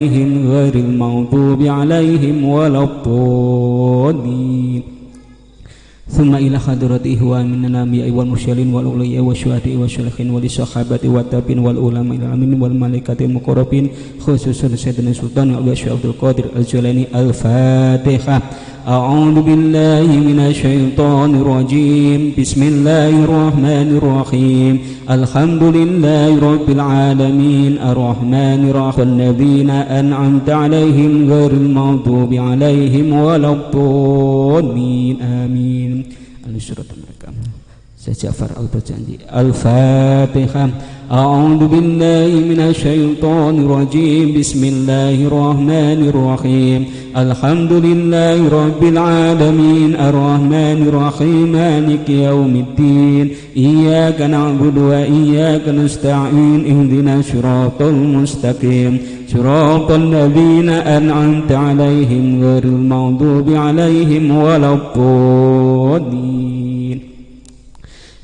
غير المغضوب عليهم ولا الضالين. ثم إلى حضرة إخوان من الأنبياء والمرسلين والأولياء والشهداء والصالحين والصحابة والتابعين والعلماء العاملين والملائكة المقربين خصوصا سيدنا السلطان الشيخ عبد القادر الجيلاني. الفاتحة. أعوذ بالله من الشيطان الرجيم. بسم الله الرحمن الرحيم. الحمد لله رب العالمين الرحمن الرحيم الذين أنعمت عليهم غير المغضوب عليهم ولا الضالين. آمين. Al-Surat Al-Makkah. Syekh Ja'far Al-Bajanji. Al-Fatihah. A'udzu billahi minasyaitonir rajim. Bismillahir rahmanir rahim. Alhamdulillahi rabbil alamin arrahmanir rahim maliki yaumiddin. Iyyaka na'budu wa iyyaka nasta'in. Ihdinas siratal mustaqim. Siratal ladzina an'amta 'alaihim ghairil maghdubi 'alaihim waladdallin.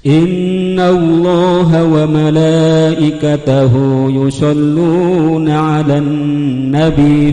Inna Allaha wa malaikatahu yusalluna 'alan nabi.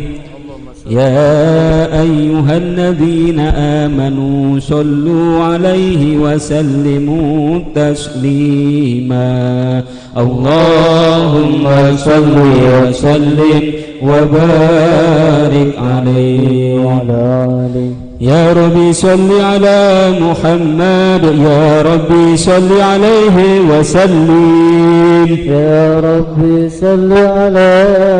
Ya ayyuhalladzina amanu sallu 'alaihi wa sallimu taslima. Allahumma salli wa sallim wa barik 'alaihi wa 'ala alihi. Ya Rabbi salli ala Muhammad. Ya Rabbi salli alaihi wa sallim. Ya Rabbi salli ala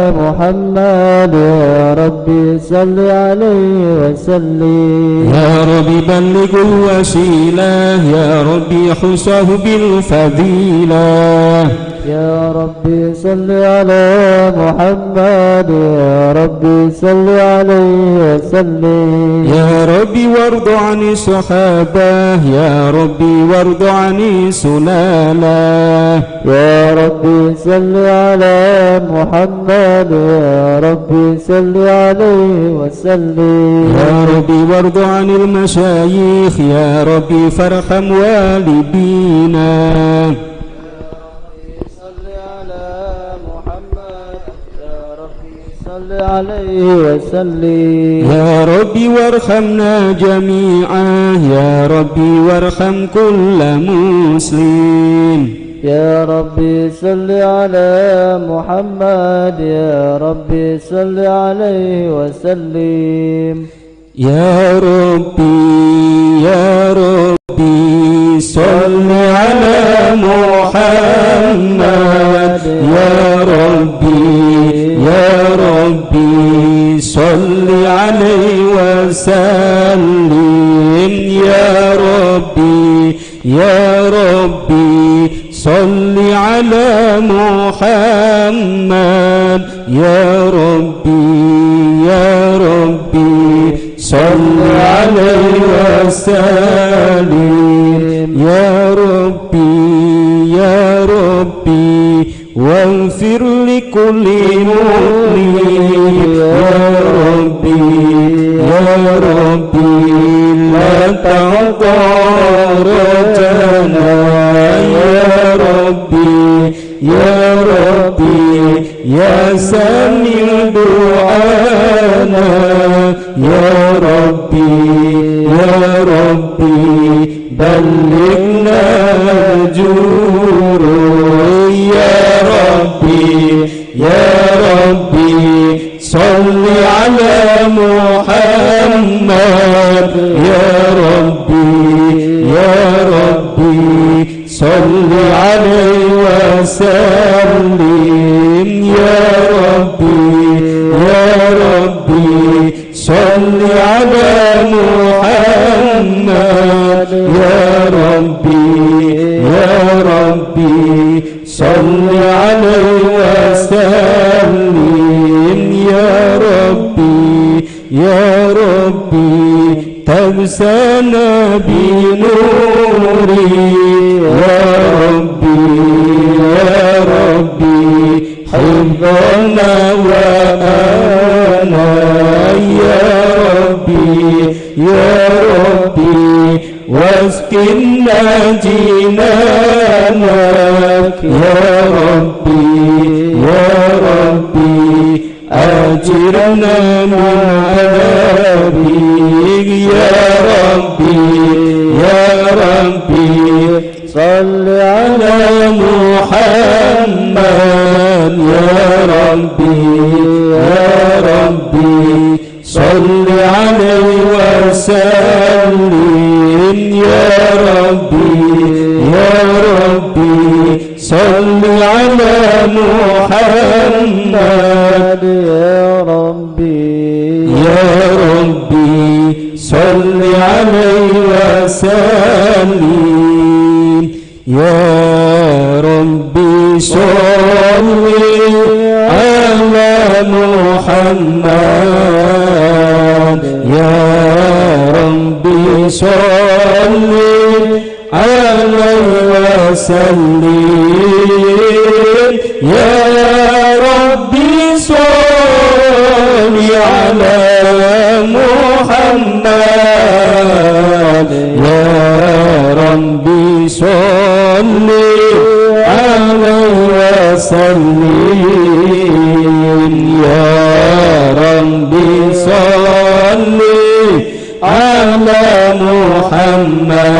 Muhammad. Ya Rabbi salli alaihi wa sallim. Ya Rabbi ballighul wasilah. Ya Rabbi khusahu bil fadilah. Ya Rabbi salli ala Muhammad. Ya Rabbi salli alaihi wa sallim. Ya Rabbi wardu ani sahabah. Ya Rabbi wardu ani sulalah. Ya Rabbi salli ala Muhammad. Ya Rabbi salli alaihi wa sallim. Ya Rabbi wardu anil masyayikh. Ya Rabbi farham walidina. عليه وسلم. يا ربي وارحمنا جميعا. يا ربي وارحم كل مسلم. يا ربي صل على محمد. يا ربي صل عليه وسلم. يا ربي يا ربي صل على محمد. يا ربي يا ربي صل عليه وسلم. يا ربي يا ربي صل على محمد. يا ربي يا ربي صل عليه وسلم. يا ربي يا ربي واغفر لكل مؤمن. يا ربي يا ربي لا تغفرنا. يا ربي يا ربي يا سميع دعانا. يا ربي يا ربي بلغنا الأجور. يا ربي يا ربي صل على محمد. يا ربي يا ربي صل عليه وسلم. يا ربي يا ربي صل على محمد. يا ربي يا ربي صل عليه وسلم. يا ربي يا ربي تغسلنا بنوري. يا ربي يا ربي حفظنا وأنا. يا ربي يا ربي واسقنا جنانك. يا ربي يا ربي أجرنا من عذابه يا ربي يا ربي صل على محمد يا ربي يا ربي صل عليه وسلم يا ربي يا ربي صل على محمد يا ربي يا ربي صل عليه وسلم يا ربي صل على محمد يا ربي صل عليه وسلم يا ربي صل على محمد يا ربي صل عليه وسلم يا ربي صل على محمد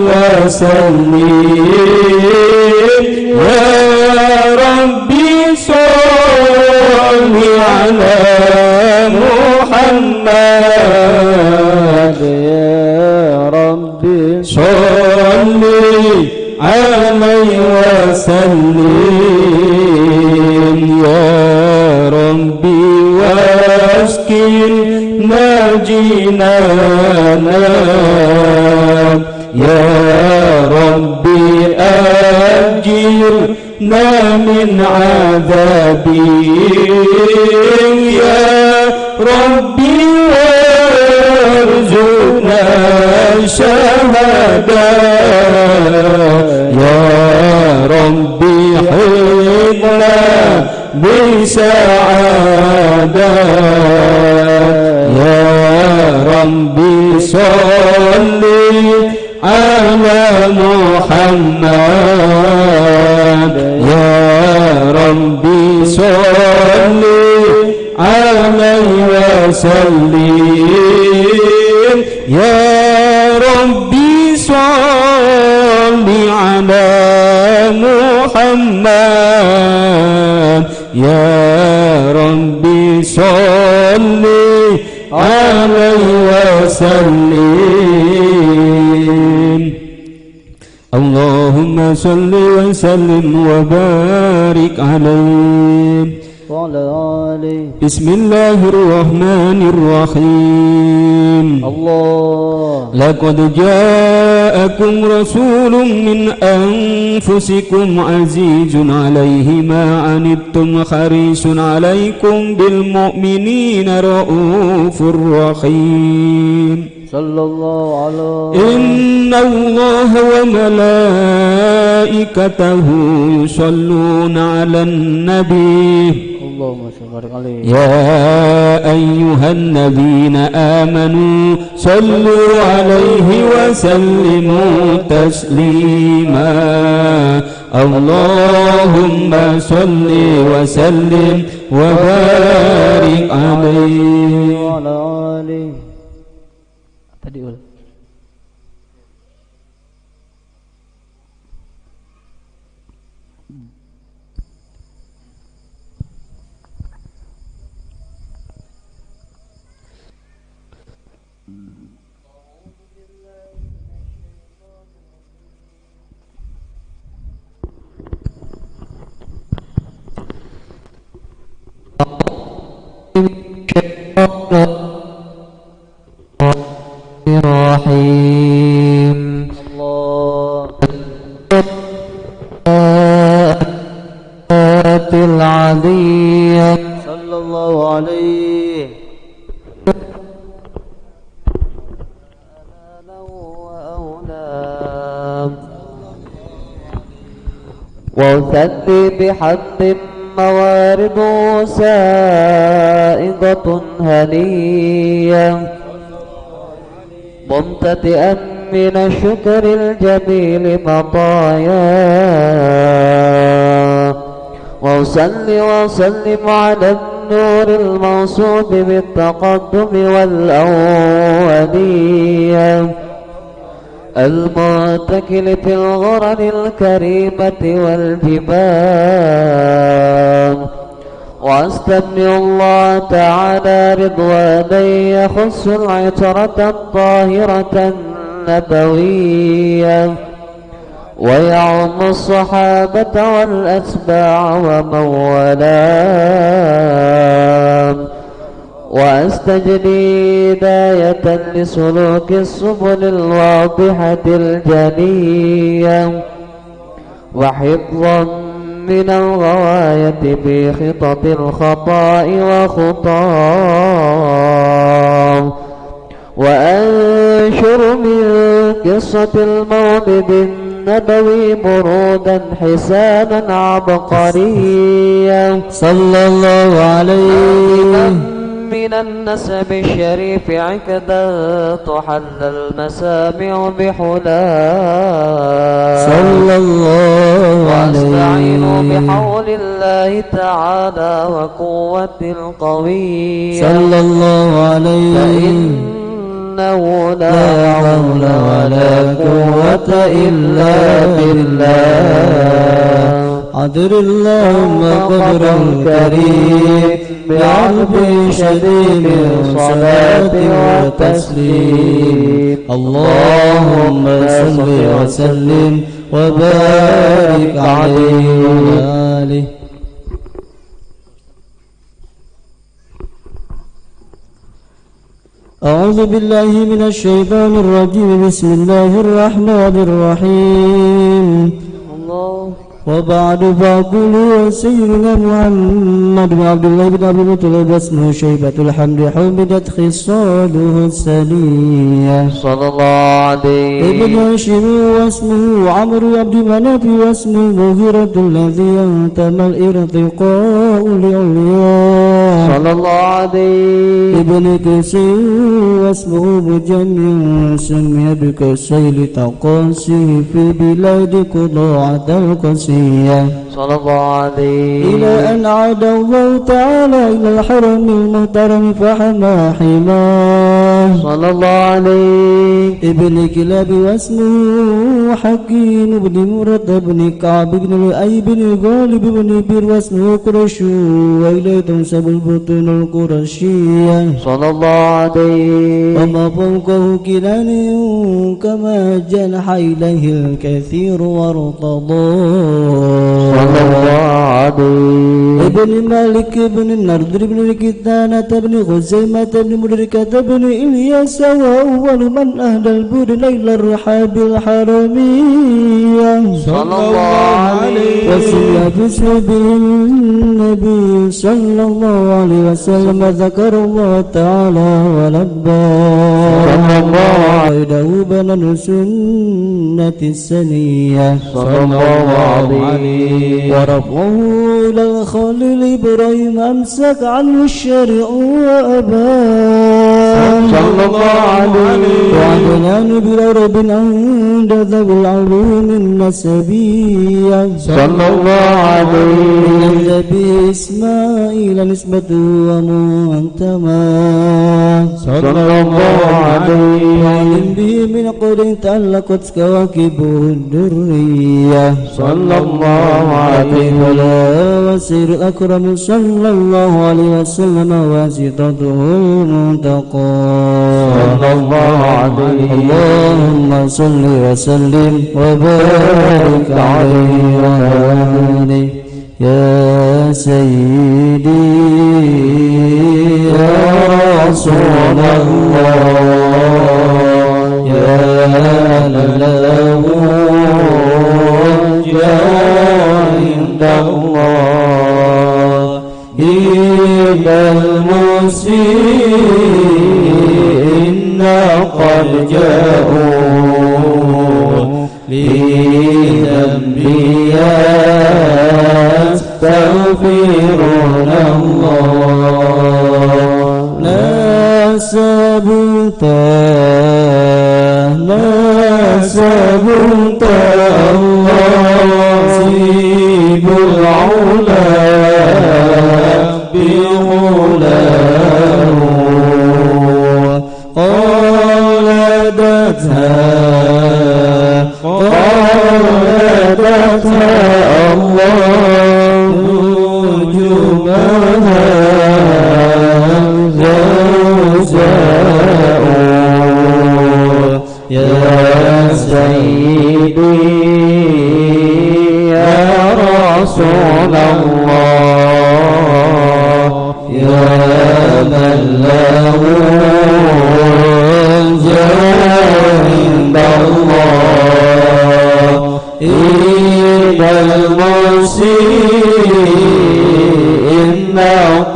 وسلم يا ربي صل على محمد يا ربي صل عليه وسلم يا ربي واسكننا جنانا يا ربي أجرنا من عذابي يا ربي وارزقنا شهادة يا ربي حينا بسعادة يا ربي صل على محمد يا ربي صل عليه وسلم يا ربي صل على محمد يا ربي صل عليه وسلم اللهم صل وسلم وبارك عليه وعلى آله. بسم الله الرحمن الرحيم الله لقد جاءكم رسول من أنفسكم عزيز عليه ما عنتم حريص عليكم بالمؤمنين رؤوف رحيم صلى الله عليه إن الله وملائكته يصلون على النبي اللهم صل عليه يا أيها الذين آمنوا صلوا عليه وسلموا تسليما اللهم صل وسلم وبارك عليه وعلى آله. Tadi ul. الرحيم الله العلي صلى الله عليه وثبت بحق موارد سائغة هنية ممتدئا من الشكر الجميل مطايا وصل وسلم على النور الموصوف بالتقدم والأولية المعتكل في الغرر الكريمة والجبال، واستمع الله تعالى رضوانا يخص العطرة الطاهرة النبوية ويعم الصحابة والأتباع ومن والاهم، وأستجلي هداية لسلوك السبل الواضحة الجلية وحفظا من الغواية في خطط الخطاء وخطاه، وأنشر من قصة المولد النبوي برودا حسانا عبقريا صلى الله عليه من النسب الشريف عقدا تحل المسامع بحلاه صلى الله عليه واستعين بحول الله تعالى وقوة القوي صلى الله عليه فإنه لا حول ولا قوة إلا بالله. عذر اللهم قدر الكريم بعرض شديد صلاة وتسليم. اللهم صل وسلم وبارك عليه وعلى آله. أعوذ بالله من الشيطان الرجيم. بسم الله الرحمن الرحيم. وبعد فأقول سيدنا محمد بن عبد الله بن أبي طالب اسمه شيبة الحمد حمدت خصاله السنية صلى الله عليه ابن هاشم واسمه عمرو عبد مناف واسمه مغيرة الذي انتمى الارتقاء لعلياه صلى الله عليه ابن كسي واسمه مجمع سمي بكسي لتقاسيه في بلاد قضاعة القسي صلى الله عليه إلى أن عاد الله تعالى إلى الحرم المحترم فحمى حماه صلى الله عليه ابن كلاب واسمه حكيم بن مرد بن كعب بن لؤي بن غالب بن بير واسمه قريش وإليه تنسب البطون القرشية صلى الله عليه وما فوقه كنان كما جنح إليه الكثير وارتضاه صلى الله عليه ابن مالك بن النردر بن الكتانة بن خزيمة بن مدركة بن إلياس وأول من أهدى البر إلى الرحاب الحرمية صلى الله عليه وسمي باسمه النبي صلى الله عليه وسلم ذكر الله تعالى ولبى صلى الله وإنه بنى سنة السنية صلى الله عليه ورفعه إلى الخليل إبراهيم أمسك عنه الشرع وأباه صلى الله عليه وعدنان بلا رب عند ذوي العلوم النسبية صلى الله عليه النبي إسماعيل نسبته ومنتمى صلى الله عليه وعلم به من قول تعلقت كواكبه الدرية صلى الله عليه ولا وسير الأكرم صلى الله عليه وسلم واسطته المنتقى صلى الله عليه اللهم صل وسلم وبارك عليه وآله يا سيدي يا رسول الله يا له عند الله إلى المسيء قد جاءوا لذنبي يستغفرون الله نسبت الله سيب العلا مولاه قالتها الله نجومها زوجاء يا سيدي يا رسول الله يا من له عند الله إذا المسيء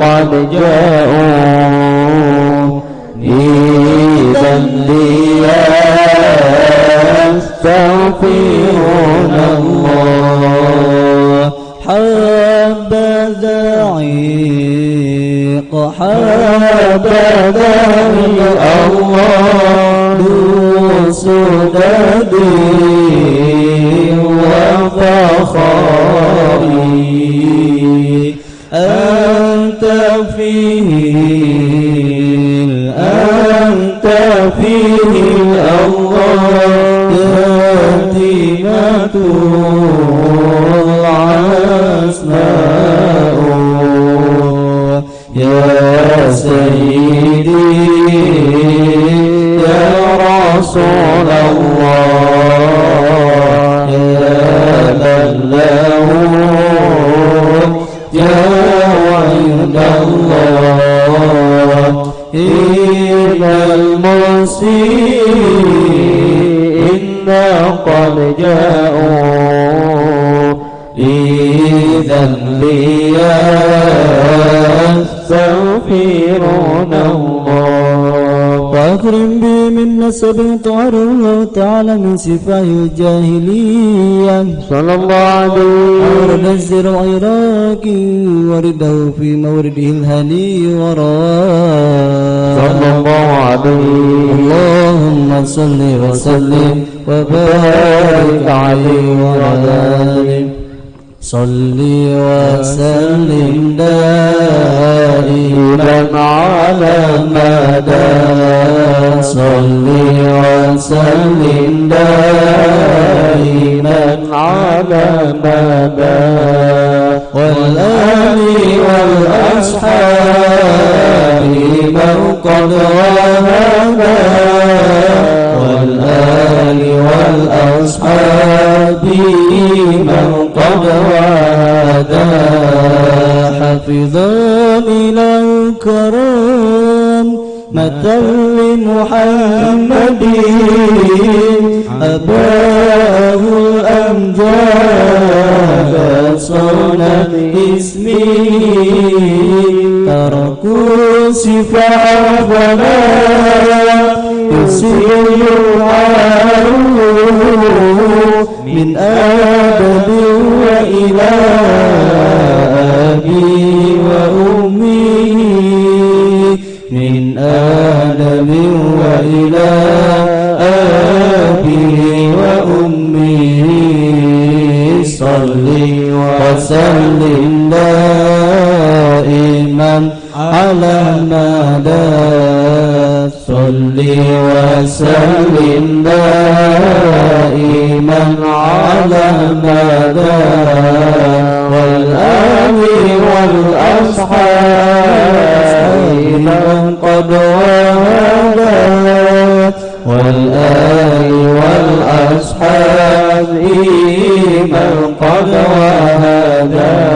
قد جاءوا إذا ليستغفرون الله حبذا عيق حبذا الله سددي وفخري أنت فيه الله يتيمة العسماء يا سيدي يا رسول الله يا من له عند الله إلى المسيء قد جاءوا إذا ليستغفرون الله وأكرم بي من نسب طهر الله تعالى من سفاه الجاهلية صلى الله عليه ورد الزر العراق ورده في مورده الهني وراه صلى الله عليه اللهم صل وسلم وبارك عليه وعلى آله صل وسلم دائما على مدى صل وسلم دائما على مدى والآل والأصحاب من قد وهبا والآل والأصحاب من قد وهدى حفظا إلى الكرام مثل لمحمد أباه الأمجاد صنع اسمه تركوا صفاتنا يسير من آدم وإلى أبي وأمي من آدم وإلى أبي وأمي صل وسلم دائما على مدى صل وسلم دائما على مدى والآل والأصحاب من قد وهدى والآل والأصحاب من قد وهدى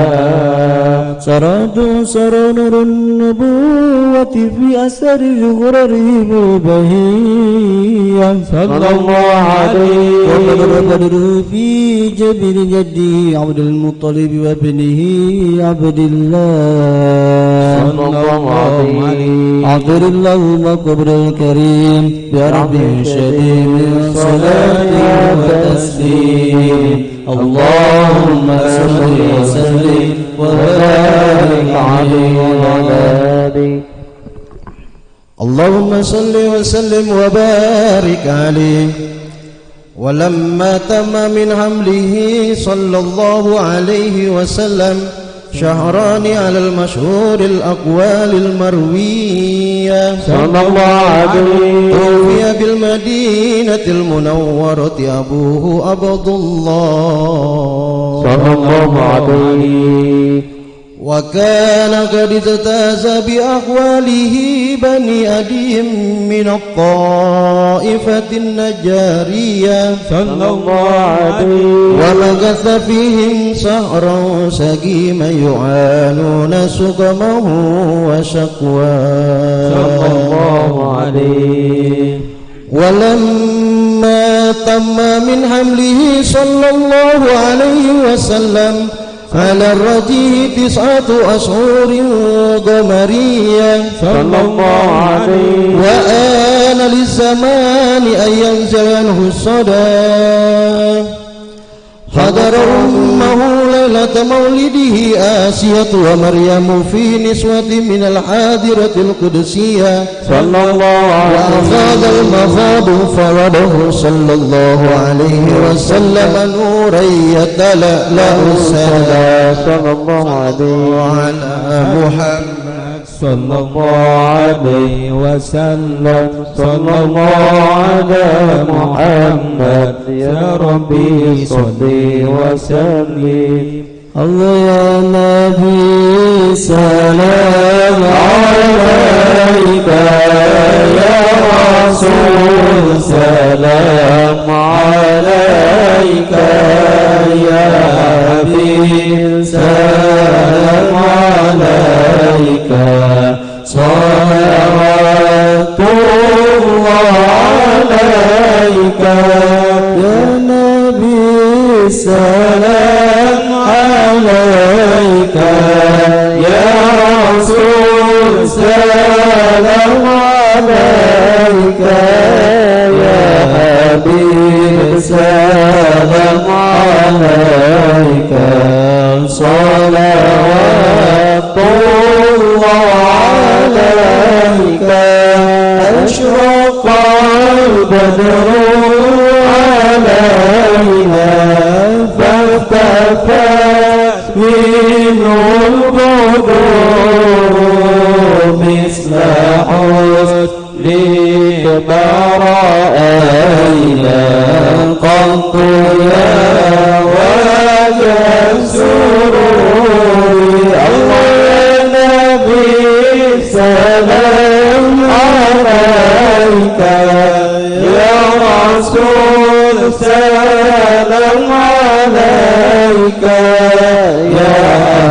سر نور النبوة في أثر غرره البهية صلى الله عليه وقدره في جبل جده عبد المطلب وابنه عبد الله صلى الله عليه عطر اللهم قبر الكريم برب شديد من صلاة وتسليم اللهم صل وسلم وبارك عليه وعلى آله اللهم صل وسلم وبارك عليه ولما تم من حمله صلى الله عليه وسلم شهران على المشهور الأقوال المروية صلى الله عليه. توفي بالمدينة المنورة أبوه عبد الله صلى الله عليه. وكان قد اجتاز بأقواله بني أدي من الطائفة النجارية صلى الله عليه. ومكث فيهم سهرا سقيما يعانون سقمه وشكواه صلى الله عليه. ولما تم من حمله صلى الله عليه وسلم على الرجيه 9 أشهر قمرية صلى الله عليه. وآن للزمان أن ينزل عنه الصدى حضر أمه ليلة مولده آسية ومريم في نسوة من الحاضرة القدسية صلى الله عليه. وأخذ المخاض فوضه صلى الله عليه وسلم نورا يتلألأ السلام صلى الله عليه. على محمد صلى الله عليه وسلم. صلى الله على محمد يا ربي صلي وسلم. الله يا نبي سلام عليك يا رسول سلام عليك يا حبيب سلام عليك صلوات الله عليك يا نبي سلام عليك يا رسول سلام عليك يا حبيب سلام عليك صلوات الله عليك أشرق البدر علينا فارتفعت منه البدور مثل حسنك ما رأينا قط يا وجه السرور. الله يا نبي سلام عليك يا رسول سلام عليك يا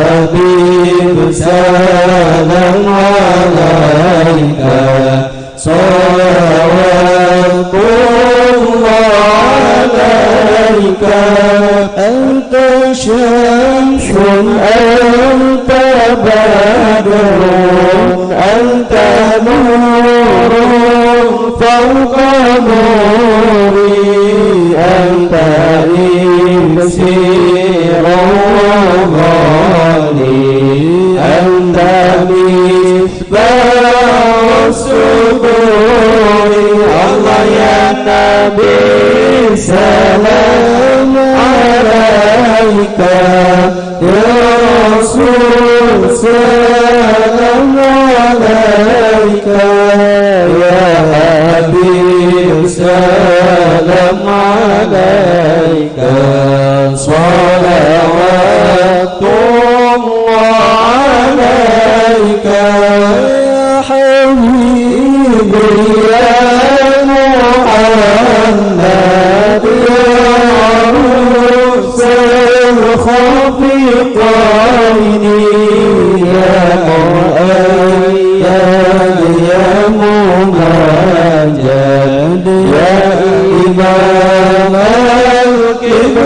حبيب سلام عليك صلوات الله عليك. أنت شمس أنت بدر أنت نور فوق نوري أنت إكسير وغالي أنت مصباح الصدور. الله يا نبي سلام عليك يا رسول سلام عليك يا حبيب سلام عليك صلوات الله عليك يا حبيبي يا محمد يا رؤوس الخفيقين يا مؤيد يا ممجد يا إمام القبلتين.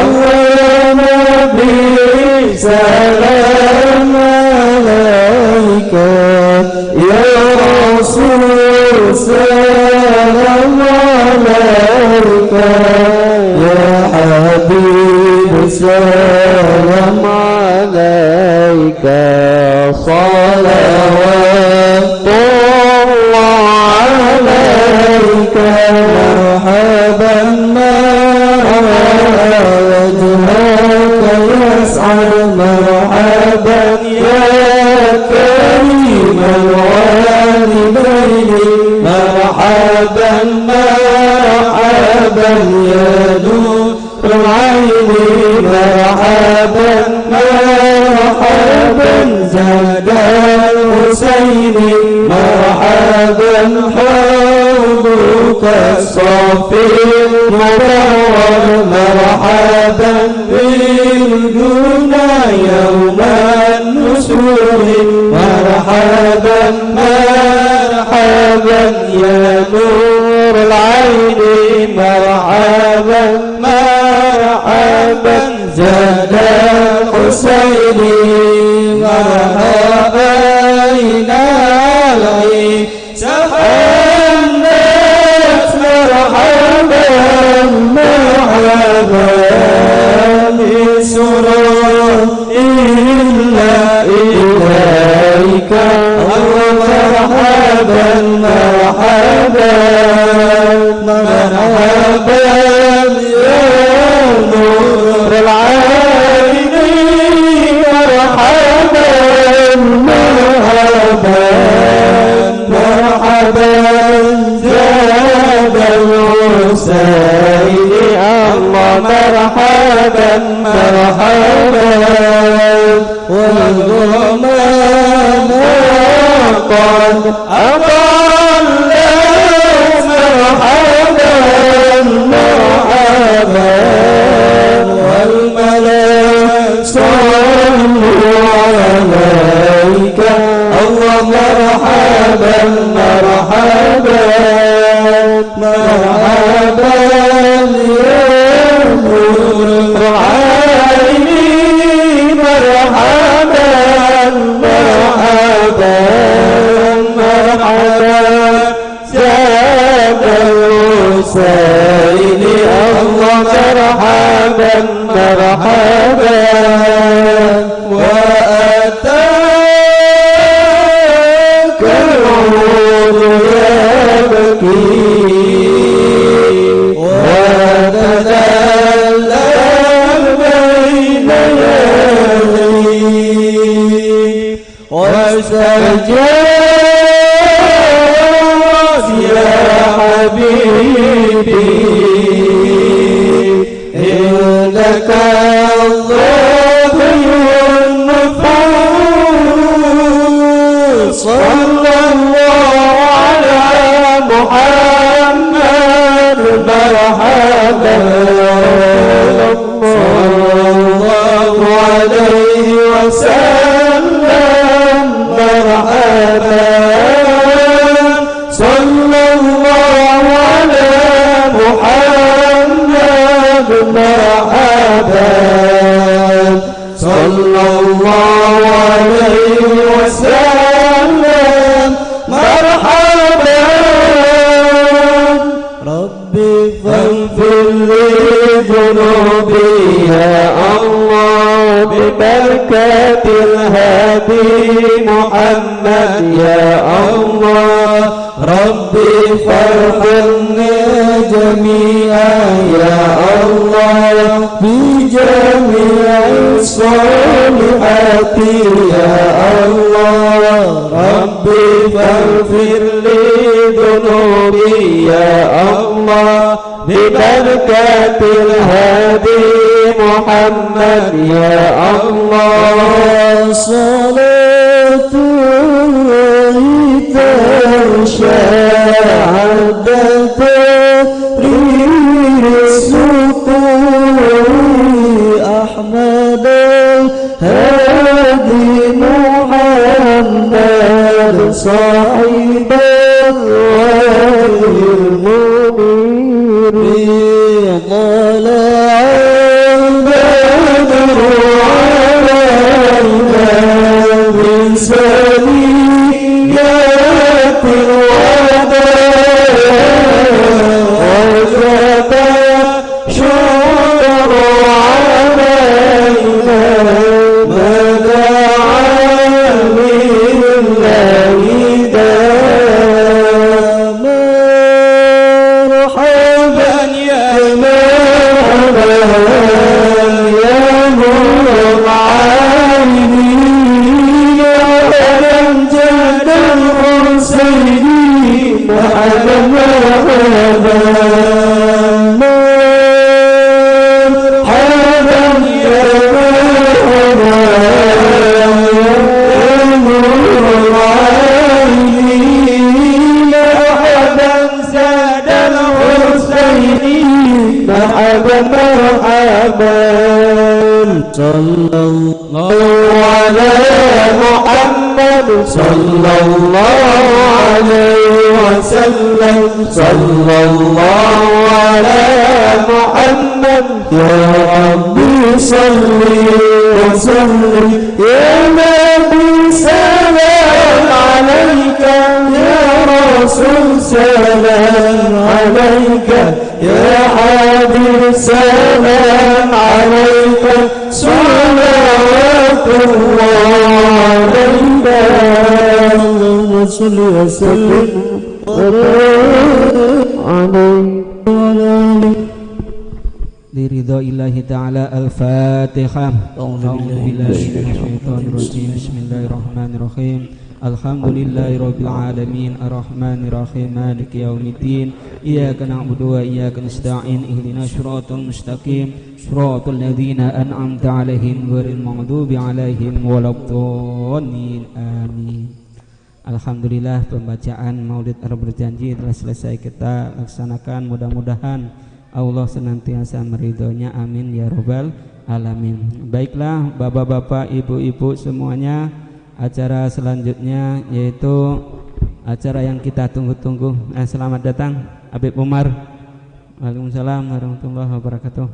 الله نبي سلام عليك يا رسول سلام عليك يا حبيب سلام عليك صلوات الله عليك. مرحبا ما وجهك يا مرحبا يا نور العين مرحبا مرحبا زاد الحسين مرحبا حبك الصافي المبرر مرحبا بالجنى يوم النسور مرحبا مرحبا يا نور العين مرحبا مرحبا زاد الحسين مرحبا إلهي سحنت مرحبا مرحبا بسرور إلا إليك مرحبا مرحبا مرحبا يا نور العين مرحبا مرحبا مرحبا زاد الحسين الله مرحبا مرحبا والغمام قد أضل مرحبا مرحبا والملائكة صلوا عليك الله مرحبا مرحبا مرحبا يا نور العين مرحبا مرحبا مرحبا زاد الحسين الله مرحبا مرحبا وأتاك العود يبكي وتذلل بين يديه وسجد يا حبيبي إنك الله النفوس صلى الله على محمد مرحبا صلى الله عليه وسلم مرحبا صلى الله على محمد مرحبا صلى الله عليه وسلم مرحبا ربي فاغفر لي ذنوبي يا الله ببركة الهادي محمد يا الله ربي فارحمنا جميعا يا الله بجميع الصالحات يا الله ربي فاغفر لي ذنوبي يا الله ببركة الهادي محمد يا الله صلاة تشهد تقرير السطور أحمد هادي محمد صاحب المنير طلع البدر علينا من سنيات الوداع وجب شكر علينا ما دعا لله دام مرحبا يا مرحبا يا نور العين يا صلى الله على محمد صلى الله عليه وسلم صلى الله على محمد يا ربي صل وسلم يا نبي سلام عليك يا رسول سلام عليك يا حبيب سلام عليك صلوات الله عليك اللهم صل وسلم عليك Liridha'illahi ta'ala al-Fatihah. A'udzubillahi minasyaitonirrajim. Bismillahirrahmanirrahim. Alhamdulillahi rabbil alamin arrahmanir rahim maliki yaumiddin iyyaka na'budu wa iyyaka nasta'in ihdinas siratal mustaqim siratal ladzina an'amta 'alaihim ghairil maghdubi 'alaihim waladdallin amin. Alhamdulillah, pembacaan Maulid Ar-Berjanji telah selesai kita laksanakan. Mudah-mudahan Allah senantiasa meridhonya, amin ya rabbal alamin. Baiklah bapak-bapak, ibu-ibu semuanya, acara selanjutnya yaitu acara yang kita tunggu-tunggu. Selamat datang Habib Umar. Waalaikumsalam warahmatullahi wabarakatuh.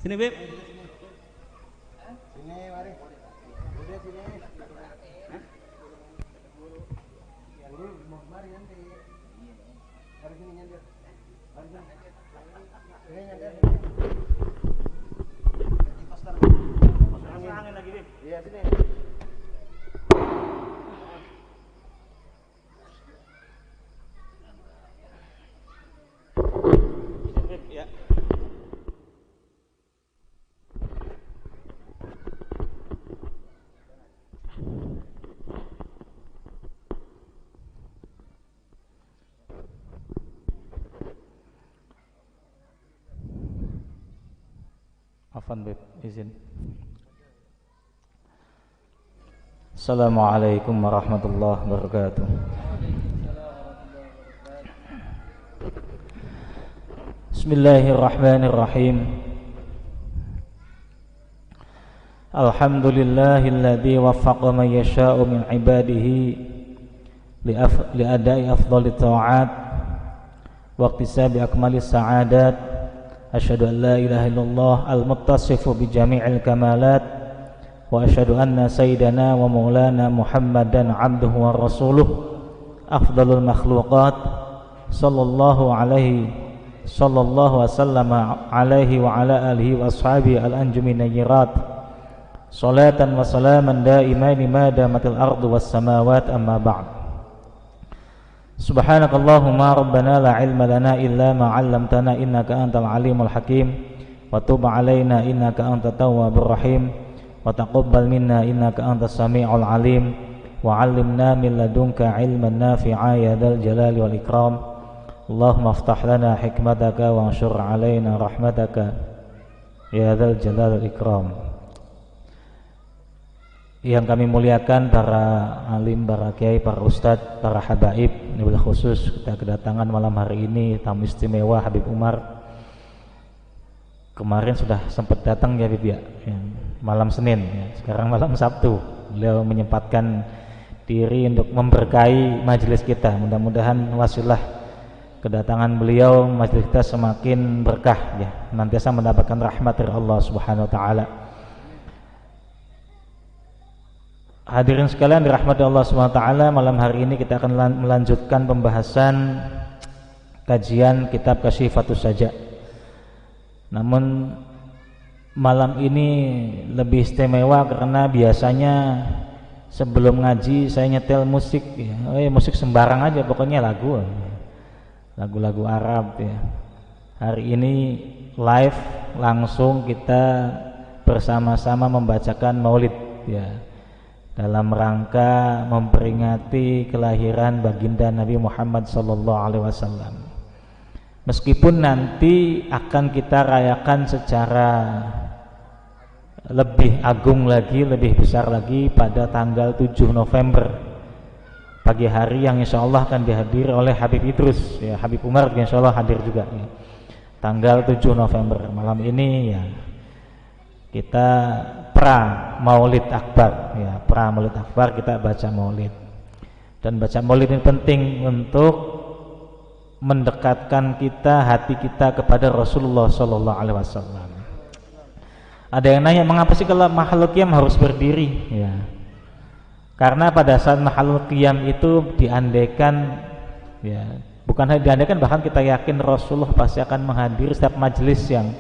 Sini Bib. Sini mari. Udah sini. Mari nanti. Mari sini nyandir. Mari sini. Sini nyandir. Angin lagi Bib. Iya sini. Bib ya. Afan Beb, izin. Assalamualaikum warahmatullahi wabarakatuh. Bismillahirrahmanirrahim. Alhamdulillahilladzi waffaqa man yasha'u min ibadihi li adai afdhalit ta'at wa iktisabi akmalis sa'adat. Asyhadu an la ilaha illallah al-muttasifu bi jami'il kamalat wa asyhadu anna sayyidana wa maulana Muhammadan abduhu wa rasuluh afdalul makhluqat sallallahu wasallam alaihi wa ala alihi wa ashabihi al-anjumin nayyirat salatan wa salaman daimaini ma damatil ardu was samawat amma ba'd. Subhanakallahumma rabbana la ilma lana illa ma 'allamtana innaka antal alimul hakim wa tub 'alaina innaka antat tawwabur rahim wa taqabbal minna innaka antas sami'ul alim wa 'allimna min ladunka 'ilman nafi'a ya dzal jalali wal ikram. Allahumma iftah lana hikmataka wa anshur 'alaina rahmataka ya dzal jalali wal ikram. Yang kami muliakan para alim, para kiai, para ustadz, para habaib, wabil khusus kita kedatangan malam hari ini tamu istimewa Habib Umar. Kemarin sudah sempat datang ya Habib ya, malam Senin ya. Sekarang malam Sabtu beliau menyempatkan diri untuk memberkahi majelis kita. Mudah-mudahan wasilah kedatangan beliau majelis kita semakin berkah ya, nantiasa mendapatkan rahmat dari Allah Subhanahu wa taala. Hadirin sekalian dirahmati Allah SWT, malam hari ini kita akan melanjutkan pembahasan kajian kitab Kasyifatus Saja. Namun malam ini lebih istimewa karena biasanya sebelum ngaji saya nyetel musik ya. Musik sembarang aja, pokoknya lagu-lagu Arab ya. Hari ini live langsung kita bersama-sama membacakan maulid ya, dalam rangka memperingati kelahiran baginda Nabi Muhammad SAW. Meskipun nanti akan kita rayakan secara lebih agung lagi, lebih besar lagi pada tanggal 7 November pagi hari yang insya Allah akan dihadiri oleh Habib Idrus ya, Habib Umar insya Allah hadir juga ya. Tanggal 7 November malam ini ya kita pra Maulid Akbar ya, pra Maulid Akbar kita baca Maulid. Dan baca Maulid ini penting untuk mendekatkan hati kita kepada Rasulullah Sallallahu Alaihi Wasallam. Ada yang nanya mengapa sih kalau makhluk qiyam harus berdiri ya? Karena pada saat makhluk qiyam itu diandaikan ya, bukan hanya diandaikan, bahkan kita yakin Rasulullah pasti akan menghadiri setiap majelis yang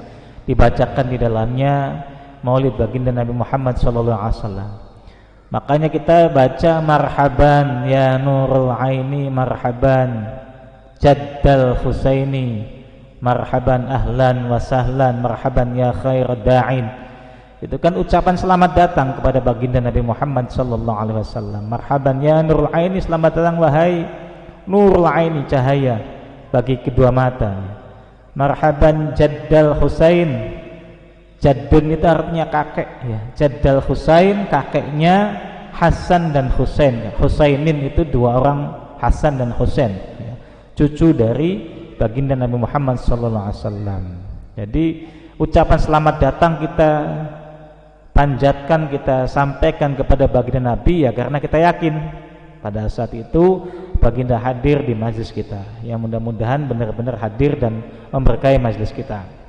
dibacakan di dalamnya Maulid baginda Nabi Muhammad Sallallahu Alaihi Wasallam. Makanya kita baca marhaban ya nurul aini, marhaban jaddal Husaini, marhaban ahlan wa sahlan, marhaban ya khair da'in. Itu kan ucapan selamat datang kepada baginda Nabi Muhammad sallallahu alaihi wasallam. Marhaban ya nurul aini, selamat datang wahai nurul aini, cahaya bagi kedua mata. Marhaban jaddal Husain, Jaddun itu artinya kakek ya. Jaddal Husain, kakeknya Hasan dan Husain. Husainin itu dua orang, Hasan dan Husain ya. Cucu dari baginda Nabi Muhammad SAW. Jadi ucapan selamat datang kita panjatkan, kita sampaikan kepada baginda Nabi ya, karena kita yakin pada saat itu baginda hadir di majlis kita. Yang mudah-mudahan benar-benar hadir dan memberkahi majlis kita.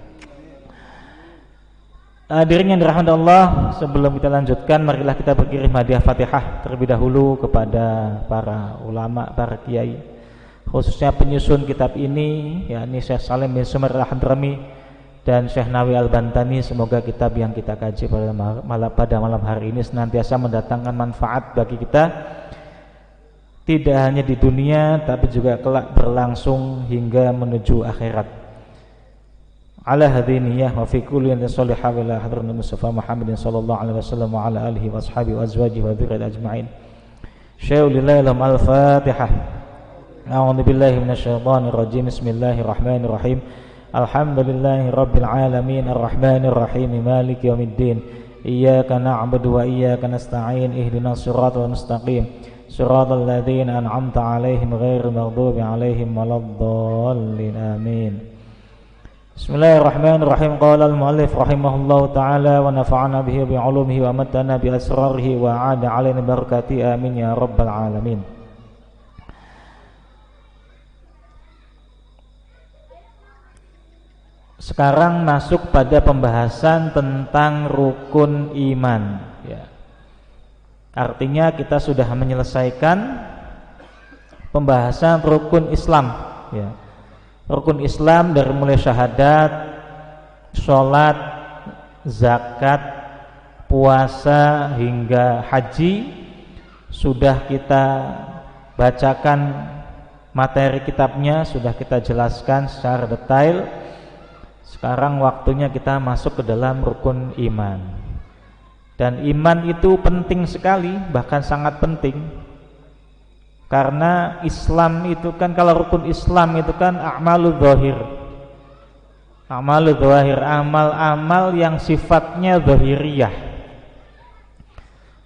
Hadirin yang dirahmati Allah, sebelum kita lanjutkan marilah kita berkirim hadiah Fatihah terlebih dahulu kepada para ulama, para kiai, khususnya penyusun kitab ini yakni Syekh Salim bin Sumar Al-Hadrami dan Syekh Nawi Al-Bantani. Semoga kitab yang kita kaji pada malam hari ini senantiasa mendatangkan manfaat bagi kita, tidak hanya di dunia tapi juga kelak berlangsung hingga menuju akhirat. Ala hadiniyah wa fi kulli salihah wa la hadran Mustafa Muhammadin sallallahu alaihi wasallam wa ala alihi wa ashabihi wa azwajihi wa dzurriyyatihi ajma'in. Syai'ulillahi lahum al-Fatihah. A'udzu billahi minasyaitonir rajim. Bismillahirrahmanirrahim. Alhamdulillahi rabbil alamin arrahmanir rahim maliki yaumiddin. Iyyaka na'budu wa iyyaka nasta'in. Ihdinas siratal mustaqim. Siratal ladzina an'amta 'alaihim ghairil maghdubi 'alaihim waladdallin. Amin. Bismillahirrahmanirrahim. Qala al-mu'allif rahimahullahu ta'ala wa nafa'ana bihi bi 'ulumihi wa matana bi asrarihi wa 'ada 'alaina barakati amin ya rabbal alamin. Sekarang masuk pada pembahasan tentang rukun iman ya. Artinya kita sudah menyelesaikan pembahasan rukun Islam ya. Rukun Islam dari mulai syahadat, sholat, zakat, puasa hingga haji sudah kita bacakan materi kitabnya, sudah kita jelaskan secara detail. Sekarang waktunya kita masuk ke dalam rukun iman. Dan iman itu penting sekali, bahkan sangat penting. Karena Islam itu kan, kalau rukun Islam itu kan a'malul zahir. A'malul zahir, amal-amal yang sifatnya zahiriyah.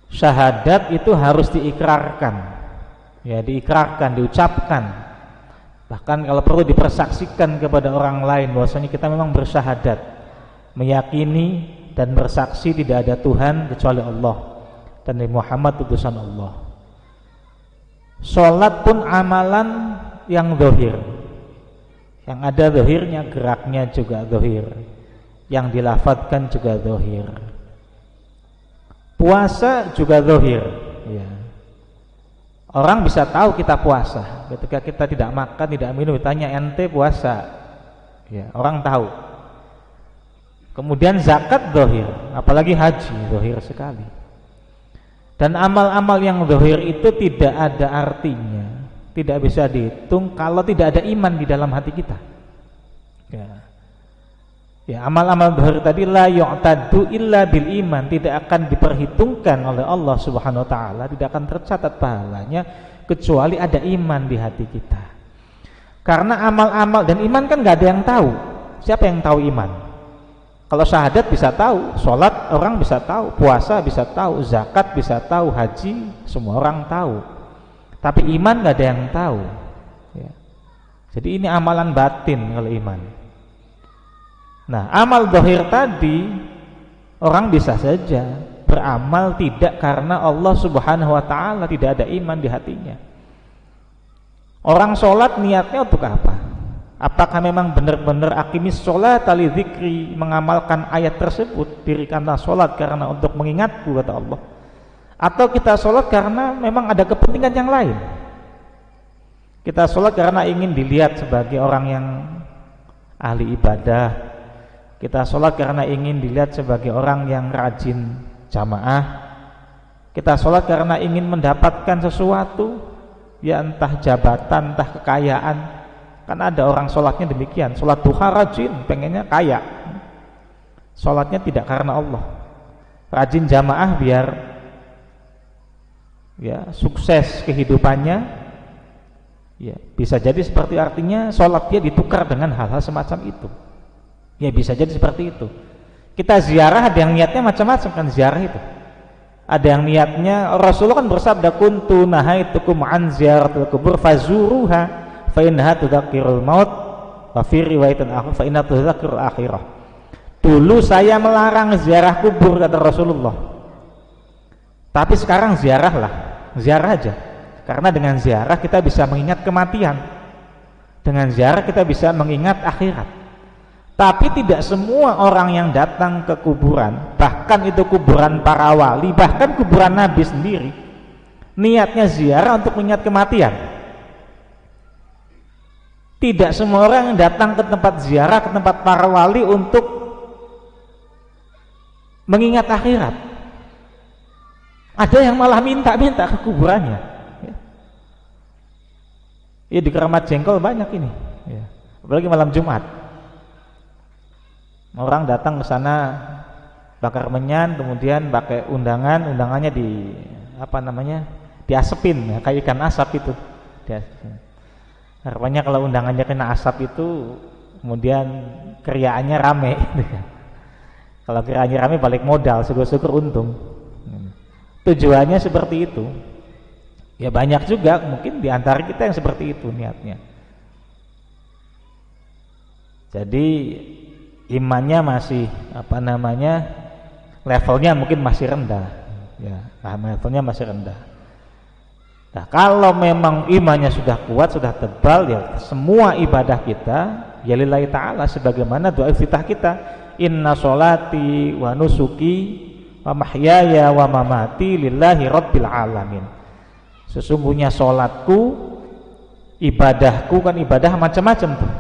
Syahadat itu harus diikrarkan. Ya, diikrarkan, diucapkan. Bahkan kalau perlu dipersaksikan kepada orang lain bahwasanya kita memang bersyahadat, meyakini dan bersaksi tidak ada Tuhan kecuali Allah dan Nabi Muhammad utusan Allah. Sholat pun amalan yang zahir, yang ada zahirnya, geraknya juga zahir, yang dilafadzkan juga zahir. Puasa juga zahir ya. Orang bisa tahu kita puasa ketika kita tidak makan, tidak minum, ditanya ente puasa ya, orang tahu. Kemudian zakat zahir, apalagi haji zahir sekali. Dan amal-amal yang zahir itu tidak ada artinya, tidak bisa dihitung kalau tidak ada iman di dalam hati kita. Ya, amal-amal zahir tadi la yu'taddu illa bil iman, tidak akan diperhitungkan oleh Allah Subhanahu wa taala, tidak akan tercatat pahalanya kecuali ada iman di hati kita. Karena amal-amal dan iman kan nggak ada yang tahu. Siapa yang tahu iman? Kalau syahadat bisa tahu, sholat orang bisa tahu, puasa bisa tahu, zakat bisa tahu, haji semua orang tahu. tapi iman nggak ada yang tahu. Ya. Jadi ini amalan batin kalau iman. Nah, amal zahir tadi orang bisa saja beramal tidak karena Allah Subhanahu wa taala, tidak ada iman di hatinya. Orang sholat niatnya untuk apa? Apakah memang benar-benar aqimis sholat li dzikri, mengamalkan ayat tersebut, dirikanlah sholat karena untuk mengingatku, kata Allah, atau kita sholat karena memang ada kepentingan yang lain? Kita sholat karena ingin dilihat sebagai orang yang ahli ibadah, kita sholat karena ingin dilihat sebagai orang yang rajin jamaah, kita sholat karena ingin mendapatkan sesuatu, ya entah jabatan, entah kekayaan. Kan ada orang sholatnya demikian, sholat duha rajin, pengennya kaya, sholatnya tidak karena Allah. Rajin jamaah biar ya sukses kehidupannya, ya bisa jadi seperti, artinya sholat dia ditukar dengan hal-hal semacam itu. Ya bisa jadi seperti itu. Kita ziarah, ada yang niatnya macam-macam kan ziarah itu. Ada yang niatnya, Rasulullah kan bersabda, kuntu nahaitukum an ziyaratul kubur fazuruha fa innaha tudzakkirul maut wa fi riwayatin akhar fa innaha tudzakkirul akhirah. Dulu saya melarang ziarah kubur, kata Rasulullah, tapi sekarang ziarahlah, ziarah aja, karena dengan ziarah kita bisa mengingat kematian, dengan ziarah kita bisa mengingat akhirat. Tapi tidak semua orang yang datang ke kuburan, bahkan itu kuburan para wali, bahkan kuburan Nabi sendiri, niatnya ziarah untuk mengingat kematian. Tidak semua orang yang datang ke tempat ziarah, ke tempat para wali untuk mengingat akhirat. Ada yang malah minta-minta ke kuburannya. Ya, di Keramat Jengkol banyak ini, ya. Apalagi malam Jumat. Orang datang ke sana bakar menyan, kemudian pakai undangannya di apa namanya, diasepin, ya, kayak ikan asap itu. Harapannya kalau undangannya kena asap itu, kemudian keriaannya rame. Kalau keriaannya rame balik modal, syukur-syukur untung. Tujuannya seperti itu. Ya banyak juga mungkin di antara kita yang seperti itu niatnya. Jadi imannya masih apa namanya, levelnya mungkin masih rendah, ya, levelnya masih rendah. Nah, kalau memang imannya sudah kuat, sudah tebal, ya semua ibadah kita ya lillahi ta'ala, sebagaimana doa iftitah kita, inna sholati wa nusuki wa mahyaya wa mamati lillahi rabbil alamin. Sesungguhnya sholatku, ibadahku, kan ibadah macam-macam tuh.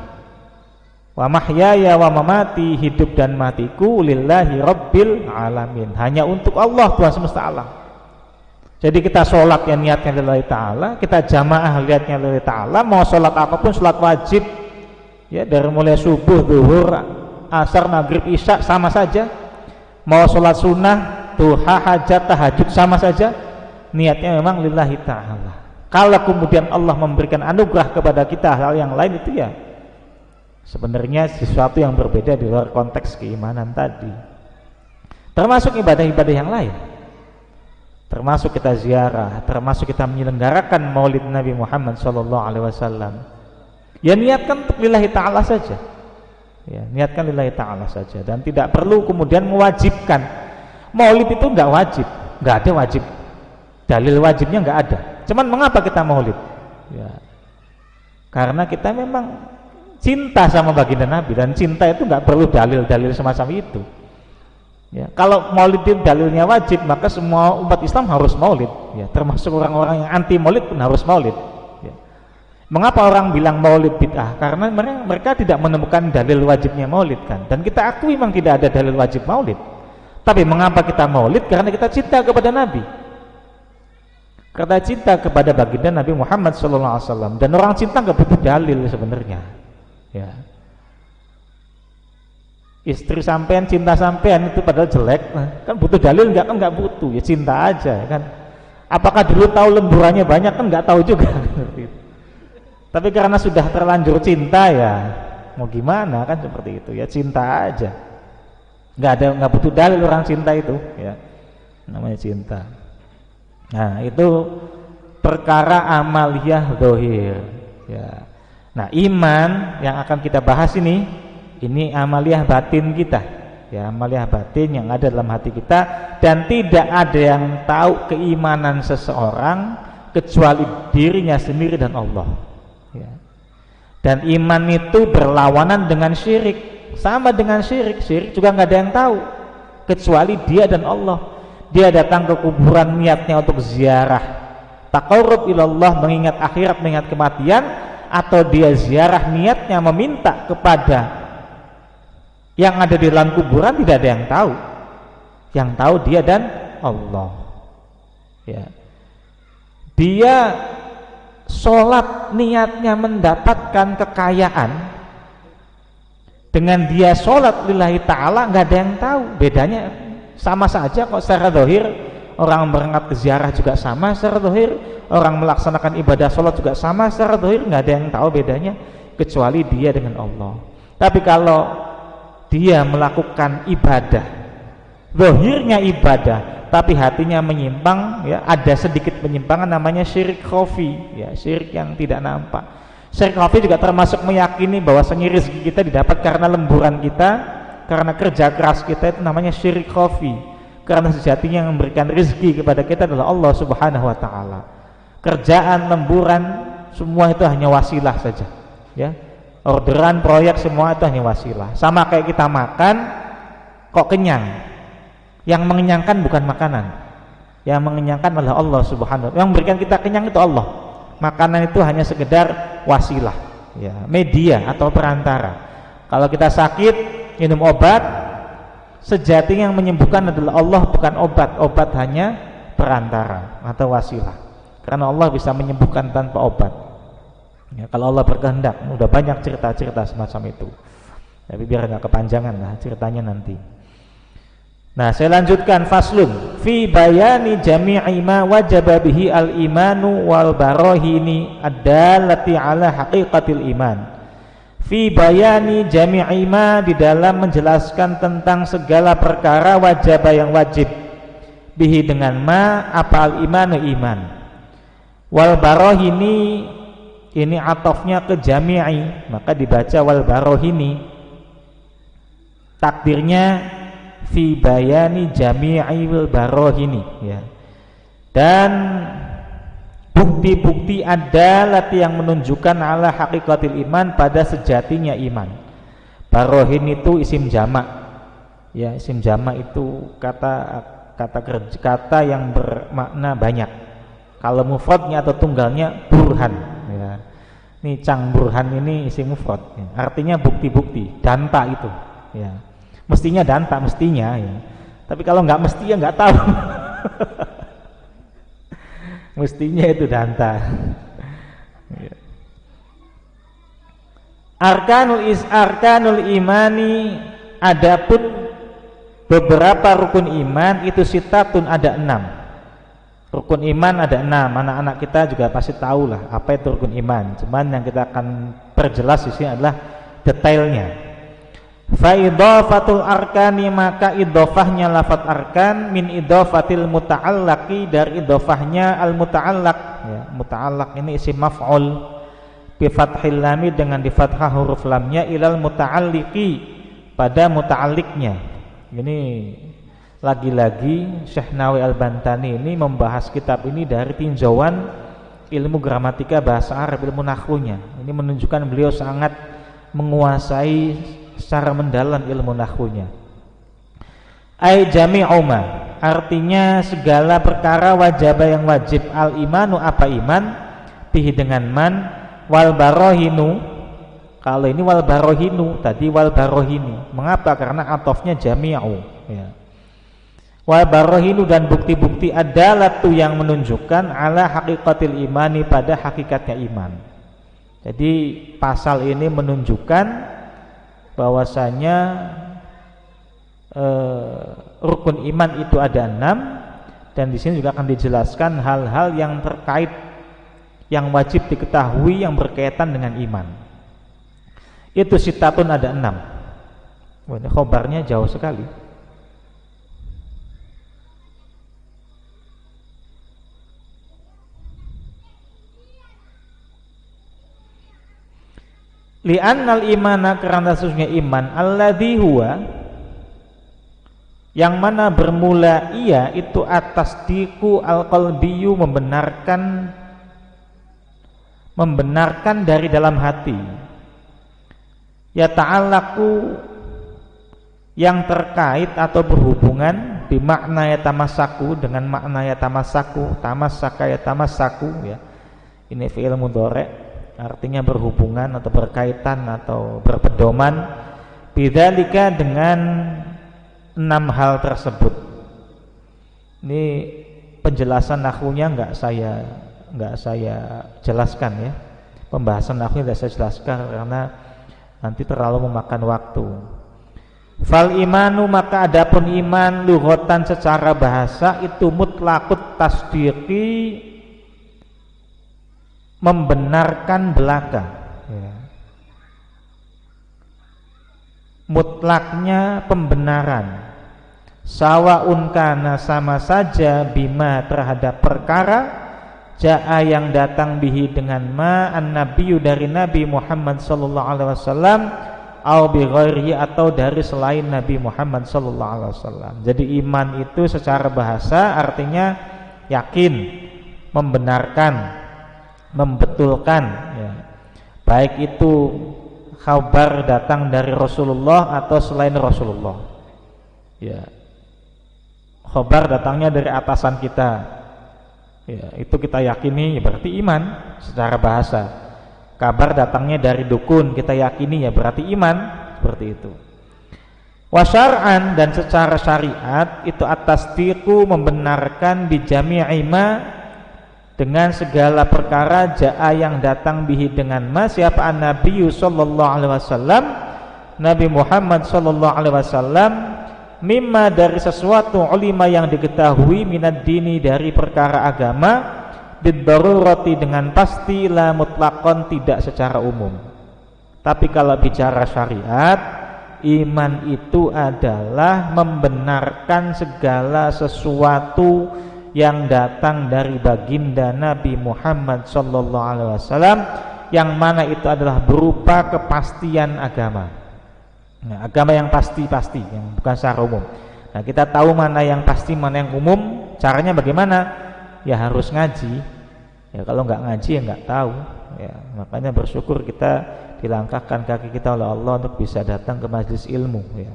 Wa mahyaya wa mamati, hidup dan matiku lillahi rabbil alamin, hanya untuk Allah Tuhan semesta alam. Jadi kita sholat yang niatnya lillahi ta'ala, kita jamaah niatnya lillahi ta'ala, mau sholat apapun, sholat wajib ya dari mulai subuh, zuhur, asar, maghrib, isya sama saja, mau sholat sunnah, duha, hajat, tahajud sama saja, niatnya memang lillahi ta'ala. Kalau kemudian Allah memberikan anugerah kepada kita hal yang lain, itu ya sebenarnya sesuatu yang berbeda di luar konteks keimanan tadi. Termasuk ibadah-ibadah yang lain, termasuk kita ziarah, termasuk kita menyelenggarakan maulid Nabi Muhammad SAW. Ya niatkan untuk lillahi ta'ala saja, ya niatkan lillahi ta'ala saja, dan tidak perlu kemudian mewajibkan. Maulid itu enggak wajib, enggak ada wajib, dalil wajibnya enggak ada. Cuman mengapa kita maulid? Ya karena kita memang cinta sama baginda Nabi, dan cinta itu nggak perlu dalil-dalil semacam itu. Ya, kalau maulid itu dalilnya wajib, maka semua umat Islam harus maulid. Ya, termasuk orang-orang yang anti maulid pun harus maulid. Ya. Mengapa orang bilang maulid bid'ah? Karena mereka tidak menemukan dalil wajibnya maulid kan. Dan kita akui memang tidak ada dalil wajib maulid. Tapi mengapa kita maulid? Karena kita cinta kepada Nabi. Karena cinta kepada baginda Nabi Muhammad SAW. Dan orang cinta nggak butuh dalil sebenarnya. Ya, istri sampean, cinta sampean itu padahal jelek, kan butuh dalil nggak? Kan nggak butuh, ya cinta aja kan. Apakah dulu tahu lemburannya banyak? Kan nggak tahu juga. Tapi karena sudah terlanjur cinta, ya mau gimana kan, seperti itu ya, cinta aja. Nggak butuh dalil orang cinta itu, ya namanya cinta. Nah itu perkara amaliyah zahir. Ya. Nah, iman yang akan kita bahas ini amaliyah batin kita. Ya, amaliyah batin yang ada dalam hati kita, dan tidak ada yang tahu keimanan seseorang kecuali dirinya sendiri dan Allah. Ya. Dan iman itu berlawanan dengan syirik, sama dengan syirik. Syirik juga nggak ada yang tahu kecuali dia dan Allah. Dia datang ke kuburan niatnya untuk ziarah, taqarrub ilallah, mengingat akhirat, mengingat kematian, atau dia ziarah niatnya meminta kepada yang ada di dalam kuburan, tidak ada yang tahu. Yang tahu dia dan Allah. Ya. Dia sholat niatnya mendapatkan kekayaan, dengan dia sholat lillahi ta'ala, nggak ada yang tahu. Bedanya sama saja kok secara zahir. Orang berangkat ke ziarah juga sama secara zahir, orang melaksanakan ibadah sholat juga sama secara zahir, nggak ada yang tahu bedanya kecuali dia dengan Allah. Tapi kalau dia melakukan ibadah, zahirnya ibadah, tapi hatinya menyimpang, ya, ada sedikit penyimpangan, namanya syirik khafi, ya, syirik yang tidak nampak. Syirik khafi juga termasuk meyakini bahwasanya rezeki kita didapat karena lemburan kita, karena kerja keras kita, itu namanya syirik khafi. Karena sejatinya yang memberikan rezeki kepada kita adalah Allah Subhanahu wa taala. Kerjaan, lemburan, semua itu hanya wasilah saja, ya. Orderan, proyek, semua itu hanya wasilah. Sama kayak kita makan kok kenyang, yang mengenyangkan bukan makanan, yang mengenyangkan adalah Allah Subhanahu wa taala. Yang memberikan kita kenyang itu Allah. Makanan itu hanya sekedar wasilah, ya, media atau perantara. Kalau kita sakit minum obat, sejatinya yang menyembuhkan adalah Allah, bukan obat. Obat hanya perantara atau wasilah, karena Allah bisa menyembuhkan tanpa obat, ya, kalau Allah berkehendak. Udah banyak cerita-cerita semacam itu, tapi biar nggak kepanjangan lah ceritanya nanti. Nah, saya lanjutkan. Faslun fi bayani jami'i ma wajaba bihi al-imanu wal barahini ad-dallati ala haqiqatil iman. Fi bayani jami'i ma, di dalam menjelaskan tentang segala perkara wajaba yang wajib, bihi dengan ma, apa al-imanu iman, wal barahini ini atofnya ke jami'i, maka dibaca wal barahini. Takdirnya fi bayani jami'i wal barahini, ya. Dan bukti-bukti adalah yang menunjukkan ala hakikatil iman, pada sejatinya iman. Barohin itu isim jamak, ya, isim jamak itu kata yang bermakna banyak. Kalau mufradnya atau tunggalnya burhan, ya. Ini cang burhan ini isim mufrad, ya. Artinya bukti-bukti, danta itu, ya. Mestinya danta, mestinya, ya. Tapi kalau nggak mesti, ya nggak tahu. Mestinya itu danta. Arkanul imani, adapun beberapa rukun iman itu sitatun, ada 6. Rukun iman ada 6. Anak-anak kita juga pasti tahu lah apa itu rukun iman. Cuman yang kita akan perjelas di sini adalah detailnya. Fa idhafatul arkani, maka idhofahnya lafaz arkan, min idhafatil muta'allaqi, dari idhofahnya al muta'allaq, ya. Muta'allaq ini isim maf'ul bi fathil lam, dengan di fathah huruf lamnya, ilal muta'alliqi, pada muta'alliqnya. Ini lagi-lagi Syekh Nawawi Al-Bantani ini membahas kitab ini dari tinjauan ilmu gramatika bahasa Arab, ilmu nahwunya. Ini menunjukkan beliau sangat menguasai secara mendalam ilmu nahwunya. Ai jami'u ma, artinya segala perkara wajib yang wajib, al imanu apa iman, bihi dengan man, wal barohinu, kalau ini wal barohinu, tadi wal barohini. Mengapa? Karena atofnya jami'u, ya. Wal barohinu, dan bukti-bukti adalah tuh yang menunjukkan ala hakikatil imani, pada hakikatnya iman. Jadi pasal ini menunjukkan bahwasanya rukun iman itu ada 6, dan di sini juga akan dijelaskan hal-hal yang terkait, yang wajib diketahui, yang berkaitan dengan iman. Itu sitatun ada 6. Wah, ini khobarnya jauh sekali. Li'annal imana, karena sesungguhnya iman, alladzi huwa, yang mana bermula ia itu atas diku al-qalbiyu, membenarkan dari dalam hati, ya ta'allaqu, yang terkait atau berhubungan di makna ya tamasaku, dengan makna ya tamasaku, tamasaka ya tamasaku, ya ini fi'il mudhari', artinya berhubungan atau berkaitan atau berpedoman, bidzalika, dengan 6 hal tersebut. Ini penjelasan nahwunya nggak saya jelaskan ya, pembahasan nahwunya tidak saya jelaskan karena nanti terlalu memakan waktu. Fal imanu, maka adapun iman lughatan secara bahasa itu mutlaqut tasdiqi, membenarkan belaka, ya. Mutlaknya pembenaran, sawaun kana, sama saja, bima, terhadap perkara, jaa, yang datang, bihi, dengan ma, an-nabiyyu, dari Nabi Muhammad sallallahu alaihi wasallam, au bi ghairihi, atau dari selain Nabi Muhammad sallallahu alaihi wasallam. Jadi iman itu secara bahasa artinya yakin, membenarkan, membetulkan, ya. Baik itu khabar datang dari Rasulullah atau selain Rasulullah, ya. Khabar datangnya dari atasan kita, ya, itu kita yakini, ya berarti iman secara bahasa. Kabar datangnya dari dukun, kita yakini, ya berarti iman, seperti itu. Wa syar'an, dan secara syariat itu at-tasdiqu, membenarkan, bijami'i ma, dengan segala perkara, jaa, yang datang, bihi, dengan ma, siapa, an-nabiyyu sallallahu alaihi wasallam, Nabi Muhammad sallallahu alaihi wasallam, mimma, dari sesuatu, ulima, yang diketahui, minad dini, dari perkara agama, bidarurati, dengan pasti, la mutlaqan, tidak secara umum. Tapi kalau bicara syariat, iman itu adalah membenarkan segala sesuatu yang datang dari baginda Nabi Muhammad sallallahu alaihi wasallam, yang mana itu adalah berupa kepastian agama. Nah, agama yang pasti-pasti, yang bukan secara umum. Nah, kita tahu mana yang pasti, mana yang umum. Caranya bagaimana? Ya harus ngaji. Ya kalau nggak ngaji ya nggak tahu. Ya makanya bersyukur kita dilangkahkan kaki kita oleh Allah untuk bisa datang ke majelis ilmu. Ya.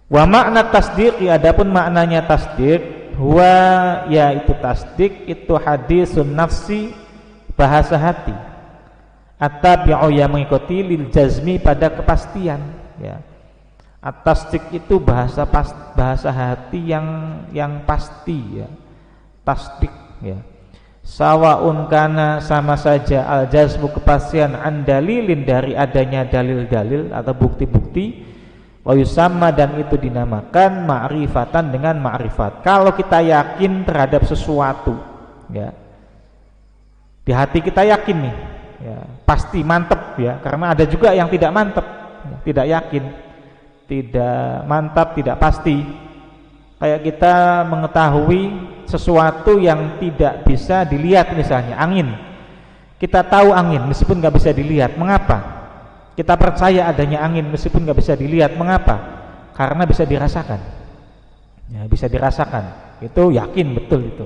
Wa makna tasdiq, adapun maknanya tasdiq, huwa, yaitu tasdiq itu hadisun nafsi, bahasa hati, at-tabi'u, yang mengikuti, lil jazmi, pada kepastian, ya. At-tasdiq itu bahasa hati yang pasti, ya. Tasdik, ya. Sawaun kana, sama saja, al-jazmu, kepastian, an dalilin, dari adanya dalil-dalil atau bukti-bukti, wa yusamma, dan itu dinamakan ma'rifatan, dengan ma'rifat. Kalau kita yakin terhadap sesuatu, ya, di hati kita yakin nih, ya, pasti, mantep, ya. Karena ada juga yang tidak mantep, ya, tidak yakin, tidak mantap, tidak pasti. Kayak kita mengetahui sesuatu yang tidak bisa dilihat, misalnya angin. Kita tahu angin meskipun nggak bisa dilihat. Mengapa? Kita percaya adanya angin meskipun nggak bisa dilihat. Mengapa? Karena bisa dirasakan. Ya, bisa dirasakan. Itu yakin betul itu.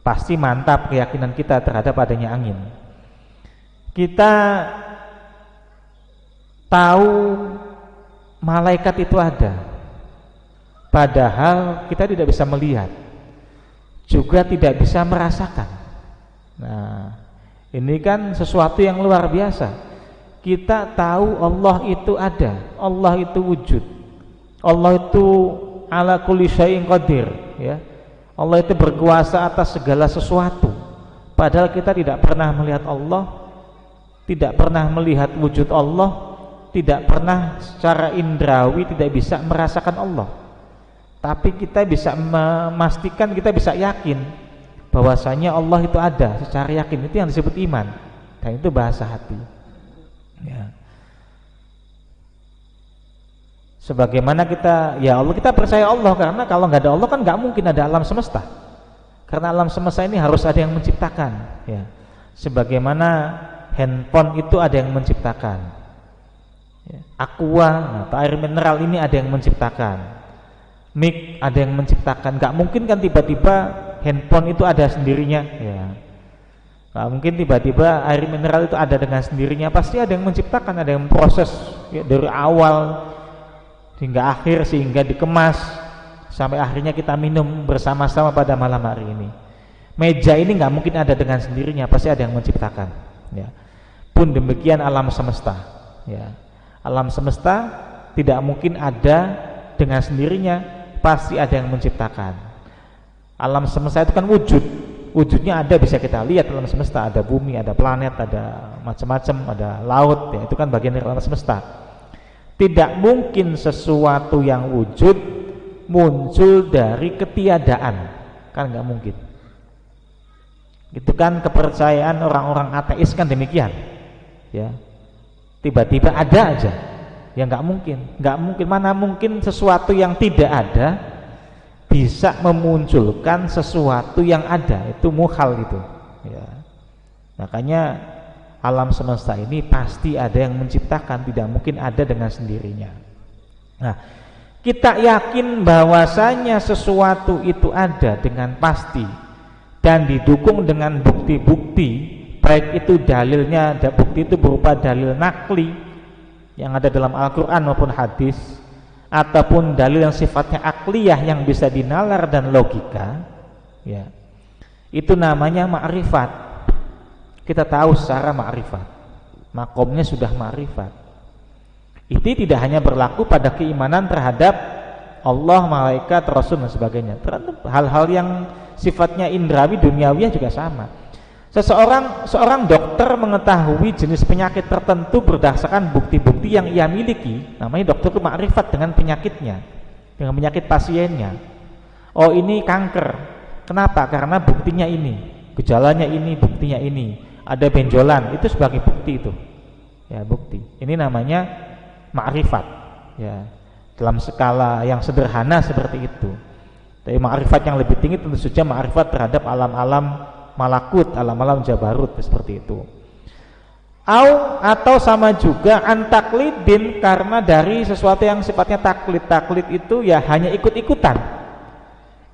Pasti mantap keyakinan kita terhadap adanya angin. Kita tahu malaikat itu ada, padahal kita tidak bisa melihat, juga tidak bisa merasakan. Nah, ini kan sesuatu yang luar biasa. Kita tahu Allah itu ada, Allah itu wujud, Allah itu ala kulli syai'in qadir, ya. Allah itu berkuasa atas segala sesuatu. Padahal kita tidak pernah melihat Allah, tidak pernah melihat wujud Allah, tidak pernah secara indrawi tidak bisa merasakan Allah. Tapi kita bisa memastikan, kita bisa yakin bahwasanya Allah itu ada secara yakin. Itu yang disebut iman, dan itu bahasa hati, ya. Sebagaimana kita, ya Allah, kita percaya Allah karena kalau nggak ada Allah kan nggak mungkin ada alam semesta. Karena alam semesta ini harus ada yang menciptakan, ya. Sebagaimana handphone itu ada yang menciptakan, ya. Aqua atau air mineral ini ada yang menciptakan, mic ada yang menciptakan. Nggak mungkin kan tiba-tiba handphone itu ada sendirinya, ya. Nggak mungkin tiba-tiba air mineral itu ada dengan sendirinya. Pasti ada yang menciptakan, ada yang proses, ya, dari awal hingga akhir, sehingga dikemas sampai akhirnya kita minum bersama-sama pada malam hari ini. Meja ini nggak mungkin ada dengan sendirinya, pasti ada yang menciptakan, ya. Pun demikian alam semesta, ya. Alam semesta tidak mungkin ada dengan sendirinya, pasti ada yang menciptakan. Alam semesta itu kan wujudnya ada, bisa kita lihat alam semesta, ada bumi, ada planet, ada macam-macam, ada laut, ya, itu kan bagian dari alam semesta. Tidak mungkin sesuatu yang wujud muncul dari ketiadaan, kan nggak mungkin. Itu kan kepercayaan orang-orang ateis kan demikian, ya. Tiba-tiba ada aja, ya nggak mungkin. Mana mungkin sesuatu yang tidak ada bisa memunculkan sesuatu yang ada, itu muhal itu, ya. Makanya alam semesta ini pasti ada yang menciptakan, tidak mungkin ada dengan sendirinya. Nah, kita yakin bahwasanya sesuatu itu ada dengan pasti dan didukung dengan bukti-bukti, baik itu dalilnya, bukti itu berupa dalil nakli yang ada dalam Al-Quran maupun hadis, ataupun dalil yang sifatnya akliyah yang bisa dinalar dan logika, ya. Itu namanya ma'rifat. Kita tahu secara ma'rifat, makomnya sudah ma'rifat. Itu tidak hanya berlaku pada keimanan terhadap Allah, malaikat, rasul dan sebagainya. Terhadap hal-hal yang sifatnya indrawi, duniawi juga sama. Seorang dokter mengetahui jenis penyakit tertentu berdasarkan bukti-bukti yang ia miliki. Namanya dokter itu ma'rifat dengan penyakitnya, dengan penyakit pasiennya. Oh, ini kanker. Kenapa? Karena buktinya ini, gejalanya ini, buktinya ini. Ada benjolan, itu sebagai bukti itu. Ya, bukti. Ini namanya ma'rifat. Ya, dalam skala yang sederhana seperti itu. Tapi ma'rifat yang lebih tinggi tentu saja ma'rifat terhadap alam-alam malakut, alam-alam jabarut, seperti itu. Atau sama juga antaklidin, karena dari sesuatu yang sifatnya taklid. Taklid itu ya hanya ikut-ikutan.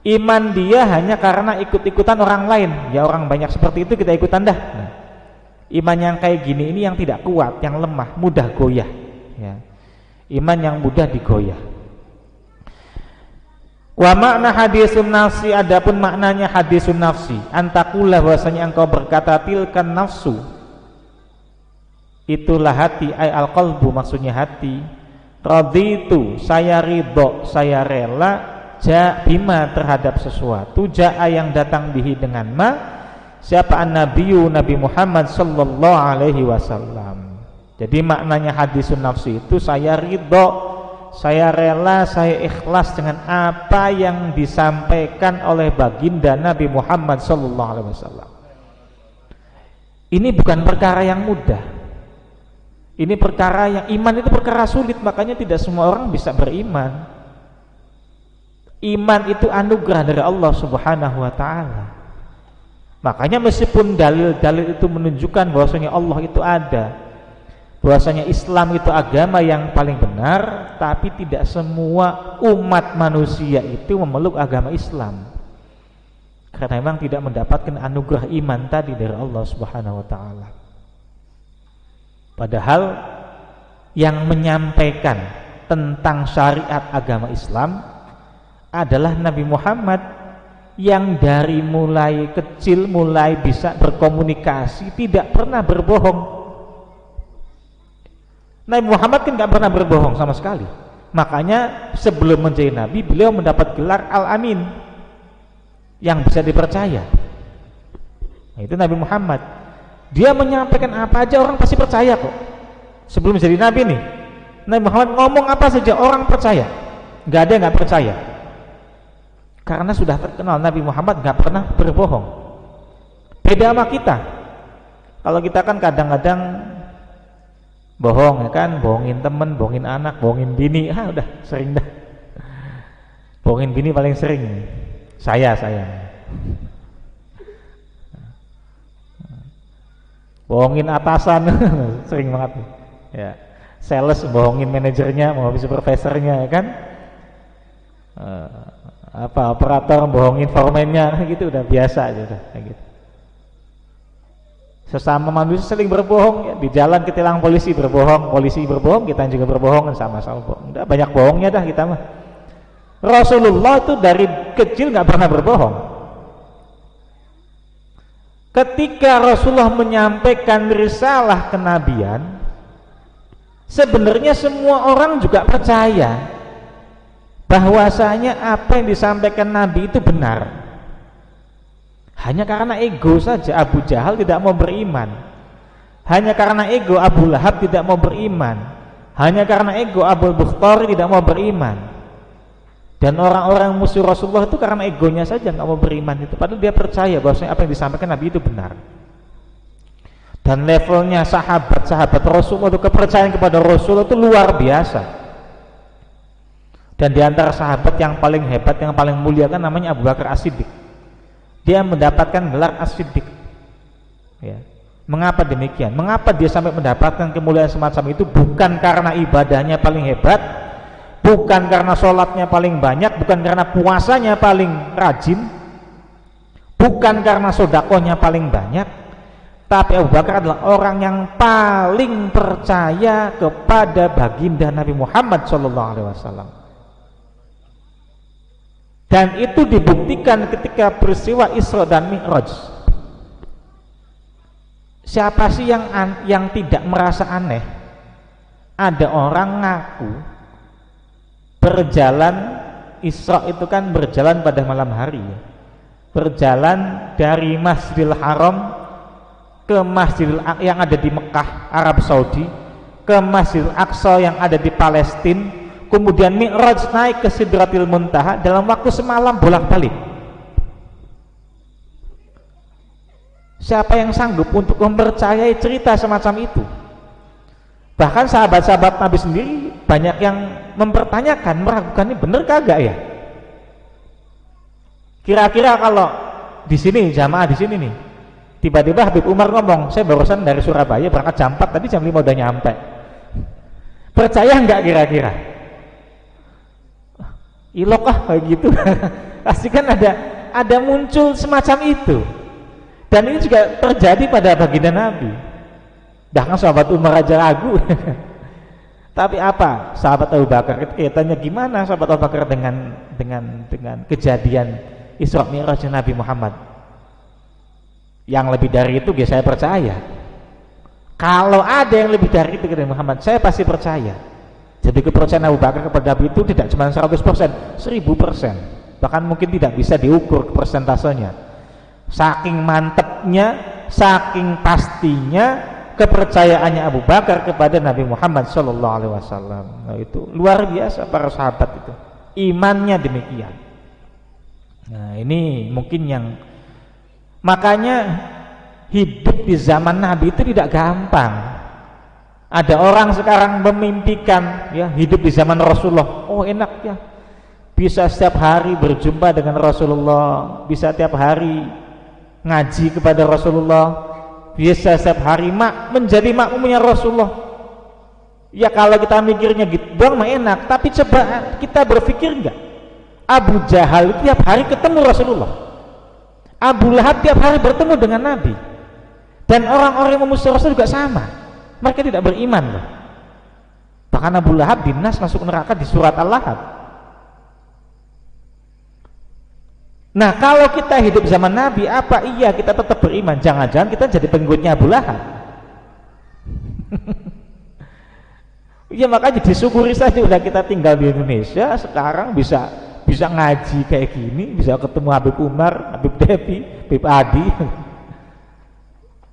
Iman dia hanya karena ikut-ikutan orang lain. Ya orang banyak seperti itu kita ikutan dah. Nah, iman yang kayak gini ini yang tidak kuat, yang lemah, mudah goyah, ya. Iman yang mudah digoyah. Wa makna hadisun nafsi, adapun maknanya hadisun nafsi, antakulah, bahwasanya engkau berkata tilkan nafsu, itulah hati, ay al-qalbu, maksudnya hati. Raditu, saya ridho, saya rela, bima, terhadap sesuatu, jaa, yang datang bihi dengan ma, siapa an-nabiyyu, Nabi Muhammad sallallahu alaihi wasallam. Jadi maknanya hadisun nafsi itu saya ridho, saya rela, saya ikhlas dengan apa yang disampaikan oleh baginda Nabi Muhammad sallallahu alaihi wasallam. Ini bukan perkara yang mudah. Ini perkara yang, iman itu perkara sulit, makanya tidak semua orang bisa beriman. Iman itu anugerah dari Allah Subhanahu wa taala. Makanya meskipun dalil-dalil itu menunjukkan bahwasanya Allah itu ada, bahwasanya Islam itu agama yang paling benar, tapi tidak semua umat manusia itu memeluk agama Islam, karena memang tidak mendapatkan anugerah iman tadi dari Allah Subhanahu wa taala. Padahal yang menyampaikan tentang syariat agama Islam adalah Nabi Muhammad, yang dari mulai kecil, mulai bisa berkomunikasi, tidak pernah berbohong. Nabi Muhammad kan gak pernah berbohong sama sekali. Makanya sebelum menjadi Nabi, beliau mendapat gelar Al-Amin, yang bisa dipercaya. Nah, itu Nabi Muhammad. Dia menyampaikan apa aja orang pasti percaya kok. Sebelum menjadi Nabi nih, Nabi Muhammad ngomong apa saja orang percaya. Gak ada yang gak percaya. Karena sudah terkenal Nabi Muhammad gak pernah berbohong. Beda sama kita. Kalau kita kan kadang-kadang bohong, ya kan, bohongin temen, bohongin anak, bohongin bini, udah sering dah. Bohongin bini paling sering. Saya. bohongin atasan sering banget ya, sales bohongin manajernya, bohongin supervisornya ya kan, operator bohongin foreman-nya gitu, udah biasa aja udah kayak gitu. Sesama manusia saling berbohong ya. Di jalan ketilang polisi berbohong, kita juga berbohong, sama-sama bohong. Udah banyak bohongnya dah kita mah. Rasulullah itu dari kecil nggak pernah berbohong. Ketika Rasulullah menyampaikan risalah kenabian, sebenarnya semua orang juga percaya bahwasanya apa yang disampaikan Nabi itu benar. Hanya karena ego saja Abu Jahal tidak mau beriman. Hanya karena ego Abu Lahab tidak mau beriman. Hanya karena ego Abu Bakhtari tidak mau beriman. Dan orang-orang musuh Rasulullah itu karena egonya saja nggak mau beriman itu. Padahal dia percaya bahwasanya apa yang disampaikan Nabi itu benar. Dan levelnya sahabat-sahabat Rasulullah itu, kepercayaan kepada Rasulullah itu luar biasa. Dan di antara sahabat yang paling hebat, yang paling mulia kan namanya Abu Bakar As-Siddiq. Dia mendapatkan gelar As-Siddiq ya. Mengapa demikian? Mengapa dia sampai mendapatkan kemuliaan semacam itu? Bukan karena ibadahnya paling hebat, bukan karena sholatnya paling banyak, bukan karena puasanya paling rajin, bukan karena sodakohnya paling banyak, tapi Abu Bakar adalah orang yang paling percaya kepada baginda Nabi Muhammad SAW. Dan itu dibuktikan ketika peristiwa Isra dan Mi'raj. Siapa sih yang tidak merasa aneh? Ada orang ngaku berjalan, Isra itu kan berjalan pada malam hari ya. Berjalan dari Masjidil Haram ke Masjidil Aqsa yang ada di Mekah, Arab Saudi, ke Masjidil Aqsa yang ada di Palestina. Kemudian Mi'raj naik ke Sidratil Muntaha dalam waktu semalam bolak-balik. Siapa yang sanggup untuk mempercayai cerita semacam itu? Bahkan sahabat-sahabat Nabi sendiri banyak yang mempertanyakan, meragukan ini bener kagak ya? Kira-kira kalau di sini jamaah di sini nih, tiba-tiba Habib Umar ngomong, saya barusan dari Surabaya berangkat jam 4, tadi jam 5 udah nyampe. Percaya nggak kira-kira? Ilokah kayak gitu. Pasti kan ada muncul semacam itu. Dan ini juga terjadi pada baginda Nabi. Bahkan sahabat Umar aja ragu. Tapi apa sahabat Abu Bakar? Kaitannya gimana sahabat Abu Bakar dengan kejadian Isra Mi'raj Nabi Muhammad? Yang lebih dari itu saya percaya. Kalau ada yang lebih dari itu kepada Muhammad, saya pasti percaya. Jadi kepercayaan Abu Bakar kepada Nabi itu tidak cuma 100%, 1000%. Bahkan mungkin tidak bisa diukur persentasenya. Saking mantepnya, saking pastinya kepercayaannya Abu Bakar kepada Nabi Muhammad SAW. Nah, itu luar biasa para sahabat itu. Imannya demikian. Nah, ini mungkin yang makanya hidup di zaman Nabi itu tidak gampang. Ada orang sekarang memimpikan ya hidup di zaman Rasulullah. Oh enak ya, bisa setiap hari berjumpa dengan Rasulullah, bisa setiap hari ngaji kepada Rasulullah, bisa setiap hari menjadi makmumnya Rasulullah. Ya kalau kita mikirnya gitu doang mah enak, tapi coba kita berpikir enggak, Abu Jahal tiap hari ketemu Rasulullah, Abu Lahab tiap hari bertemu dengan Nabi, dan orang-orang yang memusuhi Rasul juga sama. Mereka tidak beriman loh. Bahkan Abu Lahab dinas masuk neraka di surat Al-Lahab. Nah kalau kita hidup zaman Nabi, apa iya kita tetap beriman? Jangan-jangan kita jadi pengikutnya Abu Lahab. Ya makanya disyukuri saja udah kita tinggal di Indonesia, sekarang bisa ngaji kayak gini, bisa ketemu Habib Umar, Habib Devi, Habib Adi,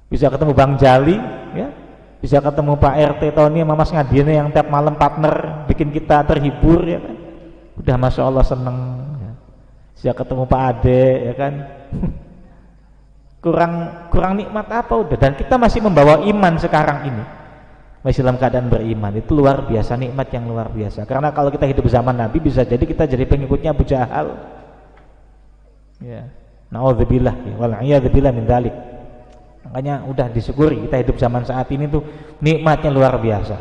bisa ketemu Bang Jali ya, bisa ketemu Pak RT Tony sama Mas Ngadiene yang tiap malam partner bikin kita terhibur ya kan. Udah Masya Allah seneng ya. Bisa ketemu Pak Ade ya kan. kurang nikmat apa udah. Dan kita masih membawa iman sekarang ini, masih dalam keadaan beriman. Itu luar biasa, nikmat yang luar biasa. Karena kalau kita hidup zaman Nabi bisa jadi kita jadi pengikutnya Abu Jahal ya. Na'udzubillah ya. Wal'iyadzubillah min dzalik. Makanya udah disyukuri kita hidup zaman saat ini tuh nikmatnya luar biasa.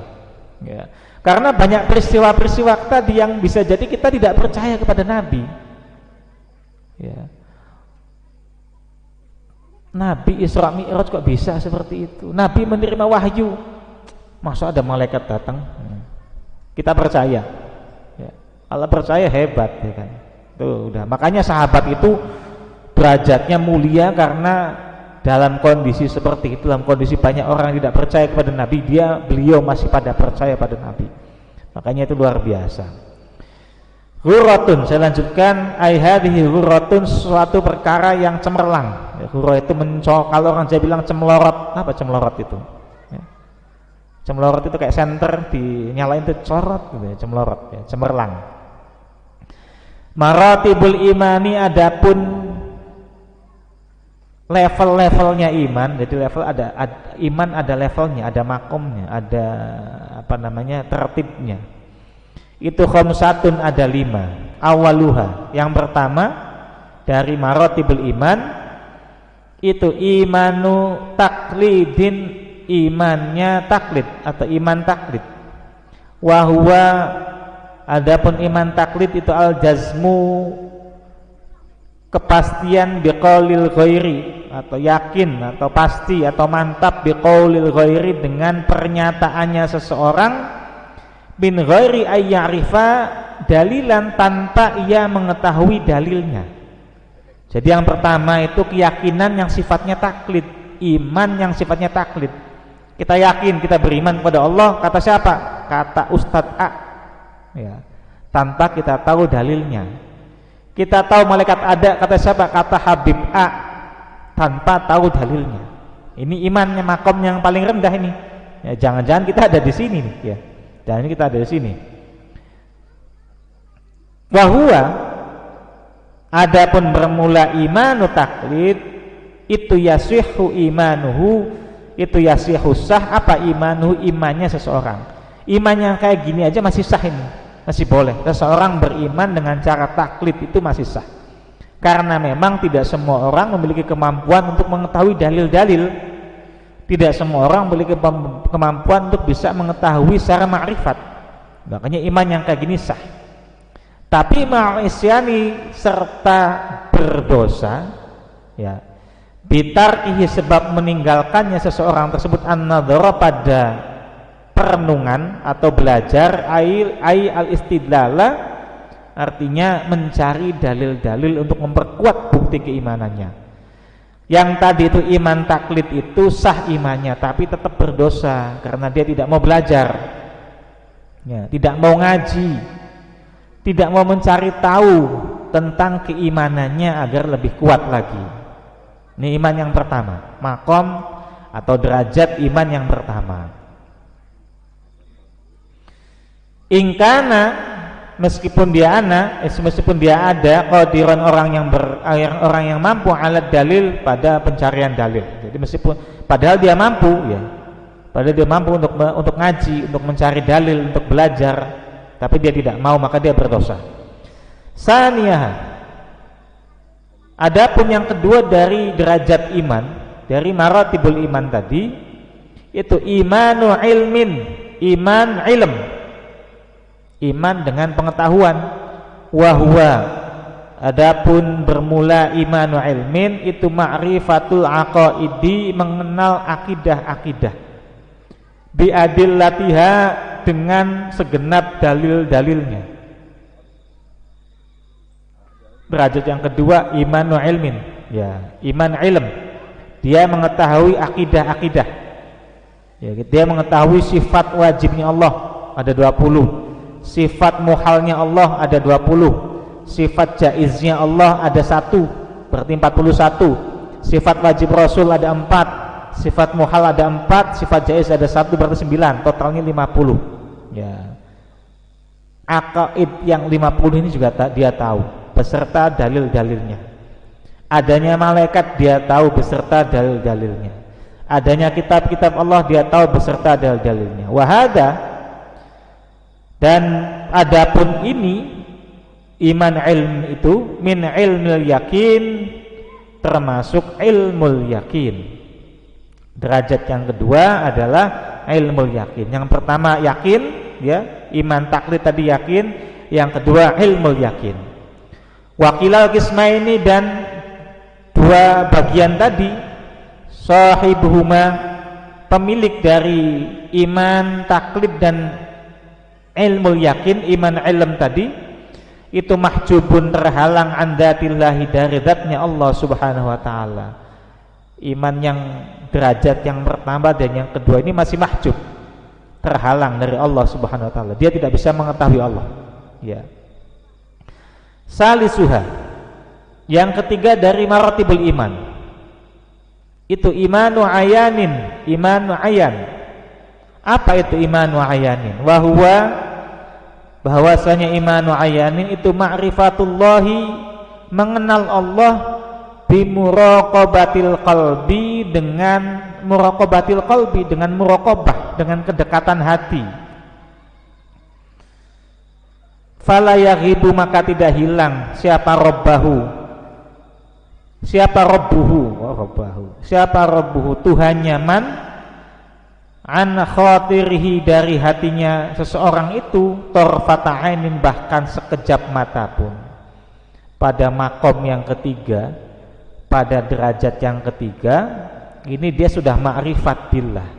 Ya. Karena banyak peristiwa-peristiwa tadi yang bisa jadi kita tidak percaya kepada Nabi. Ya. Nabi Isra Mi'raj kok bisa seperti itu? Nabi menerima wahyu, masa ada malaikat datang? Kita percaya. Ya. Allah percaya hebat, ya kan? Tuh udah. Makanya sahabat itu derajatnya mulia karena dalam kondisi seperti itu, dalam kondisi banyak orang yang tidak percaya kepada Nabi, beliau masih pada percaya pada Nabi. Makanya itu luar biasa. Ghurratun, saya lanjutkan, ai hadhihi ghurratun, suatu perkara yang cemerlang. Ya, ghurrah itu kalau orang Jawa bilang cemlorot. Apa cemlorot itu? Ya. Cemlorot itu kayak senter dinyalain itu corot gitu ya, cemlorot ya, cemerlang. Maratibul imani, adapun level-levelnya iman. Jadi level ada iman, ada levelnya, ada makomnya, ada apa namanya, tertibnya. Itu khamsatun, ada 5. Awaluha, yang pertama dari maratibul iman itu imanu taklidin, imannya taklid atau iman taklid. Wahwa, adapun iman taklid itu al jazmu, kepastian biqaulil ghairi, atau yakin atau pasti atau mantap biqaulil ghairi, dengan pernyataannya seseorang, bin ghairi ayyarifa dalilan, tanpa ia mengetahui dalilnya. Jadi yang pertama itu keyakinan yang sifatnya taklid, iman yang sifatnya taklid. Kita yakin, kita beriman kepada Allah, kata siapa? Kata Ustadz A, ya, tanpa kita tahu dalilnya. Kita tahu malaikat ada, kata siapa? Kata Habib A, tanpa tahu dalilnya. Ini imannya makom yang paling rendah ini. Ya, jangan-jangan kita ada di sini nih, ya. Dan ini kita ada di sini. Wahwa, adapun bermula imanu taklid itu yasihu imanuhu, itu yasihu sah apa imanuhu, imannya seseorang. Iman yang kayak gini aja masih sah ini, masih boleh. Seseorang beriman dengan cara taklid itu masih sah. Karena memang tidak semua orang memiliki kemampuan untuk mengetahui dalil-dalil. Tidak semua orang memiliki kemampuan untuk bisa mengetahui secara ma'rifat. Makanya iman yang kayak gini sah. Tapi ma'isyani, serta berdosa, ya, bitarkihi, sebab meninggalkannya seseorang tersebut, an-nadhara, pada perenungan atau belajar, ai al-istidlala, artinya mencari dalil-dalil untuk memperkuat bukti keimanannya. Yang tadi itu iman taklid itu sah imannya, tapi tetap berdosa karena dia tidak mau belajar, ya, tidak mau ngaji, tidak mau mencari tahu tentang keimanannya agar lebih kuat lagi. Ini iman yang pertama, makom atau derajat iman yang pertama. Ingkana, meskipun dia ada qadiran, orang yang mampu alat dalil, pada pencarian dalil. Jadi meskipun padahal dia mampu, ya, padahal dia mampu untuk ngaji, untuk mencari dalil, untuk belajar, tapi dia tidak mau, maka dia berdosa. Saniyah, adapun yang kedua dari derajat iman, dari maratibul iman tadi, itu imanu ilmin, iman ilm, iman dengan pengetahuan. Wahwa, adapun bermula imanu ilmin itu ma'rifatul aqaidi, mengenal akidah-akidah, biadillatiha, dengan segenap dalil-dalilnya. Derajat yang kedua imanu ilmin, ya, iman ilm, dia mengetahui akidah-akidah, ya, dia mengetahui sifat wajibnya Allah ada 20, sifat muhalnya Allah ada 20, sifat jaiznya Allah ada 1, berarti 41, sifat wajib Rasul ada 4, sifat muhal ada 4, sifat jaiz ada 1, berarti 9, totalnya 50. Ya, aqaid yang 50 ini juga dia tahu beserta dalil-dalilnya. Adanya malaikat dia tahu beserta dalil-dalilnya. Adanya kitab-kitab Allah dia tahu beserta dalil-dalilnya. Wahada, dan adapun ini iman ilm itu min ilmil yakin, termasuk ilmul yakin. Derajat yang kedua adalah ilmu yakin. Yang pertama yakin, ya, iman taklid tadi yakin. Yang kedua ilmu yakin. Wakilal qismaini, dan dua bagian tadi, sahibuhuma, pemilik dari iman taklid dan ilmu yakin, iman ilm tadi, itu mahjubun, terhalang, an dzatillahi, dari zatnya Allah subhanahu wa ta'ala. Iman yang derajat yang pertama dan yang kedua ini masih mahjub, terhalang dari Allah subhanahu wa ta'ala, dia tidak bisa mengetahui Allah, ya. Salisuha, yang ketiga dari maratibul iman, itu imanu ayanin, imanu ayan. Apa itu imanu ayanin? Wahuwa, bahwasanya imanu ayanin itu ma'rifatullahi, mengenal Allah, bimuraqabatil qalbi, dengan muraqabatil qalbi, dengan muraqabah, dengan kedekatan hati. Fala yaghibu, maka tidak hilang siapa rabbahu, siapa rabbuhu, siapa rabbuhu, Tuhannya, man, an khatirihi, dari hatinya seseorang itu, tarfata ainin, bahkan sekejap mata pun. Pada makom yang ketiga, pada derajat yang ketiga ini dia sudah ma'rifat billah,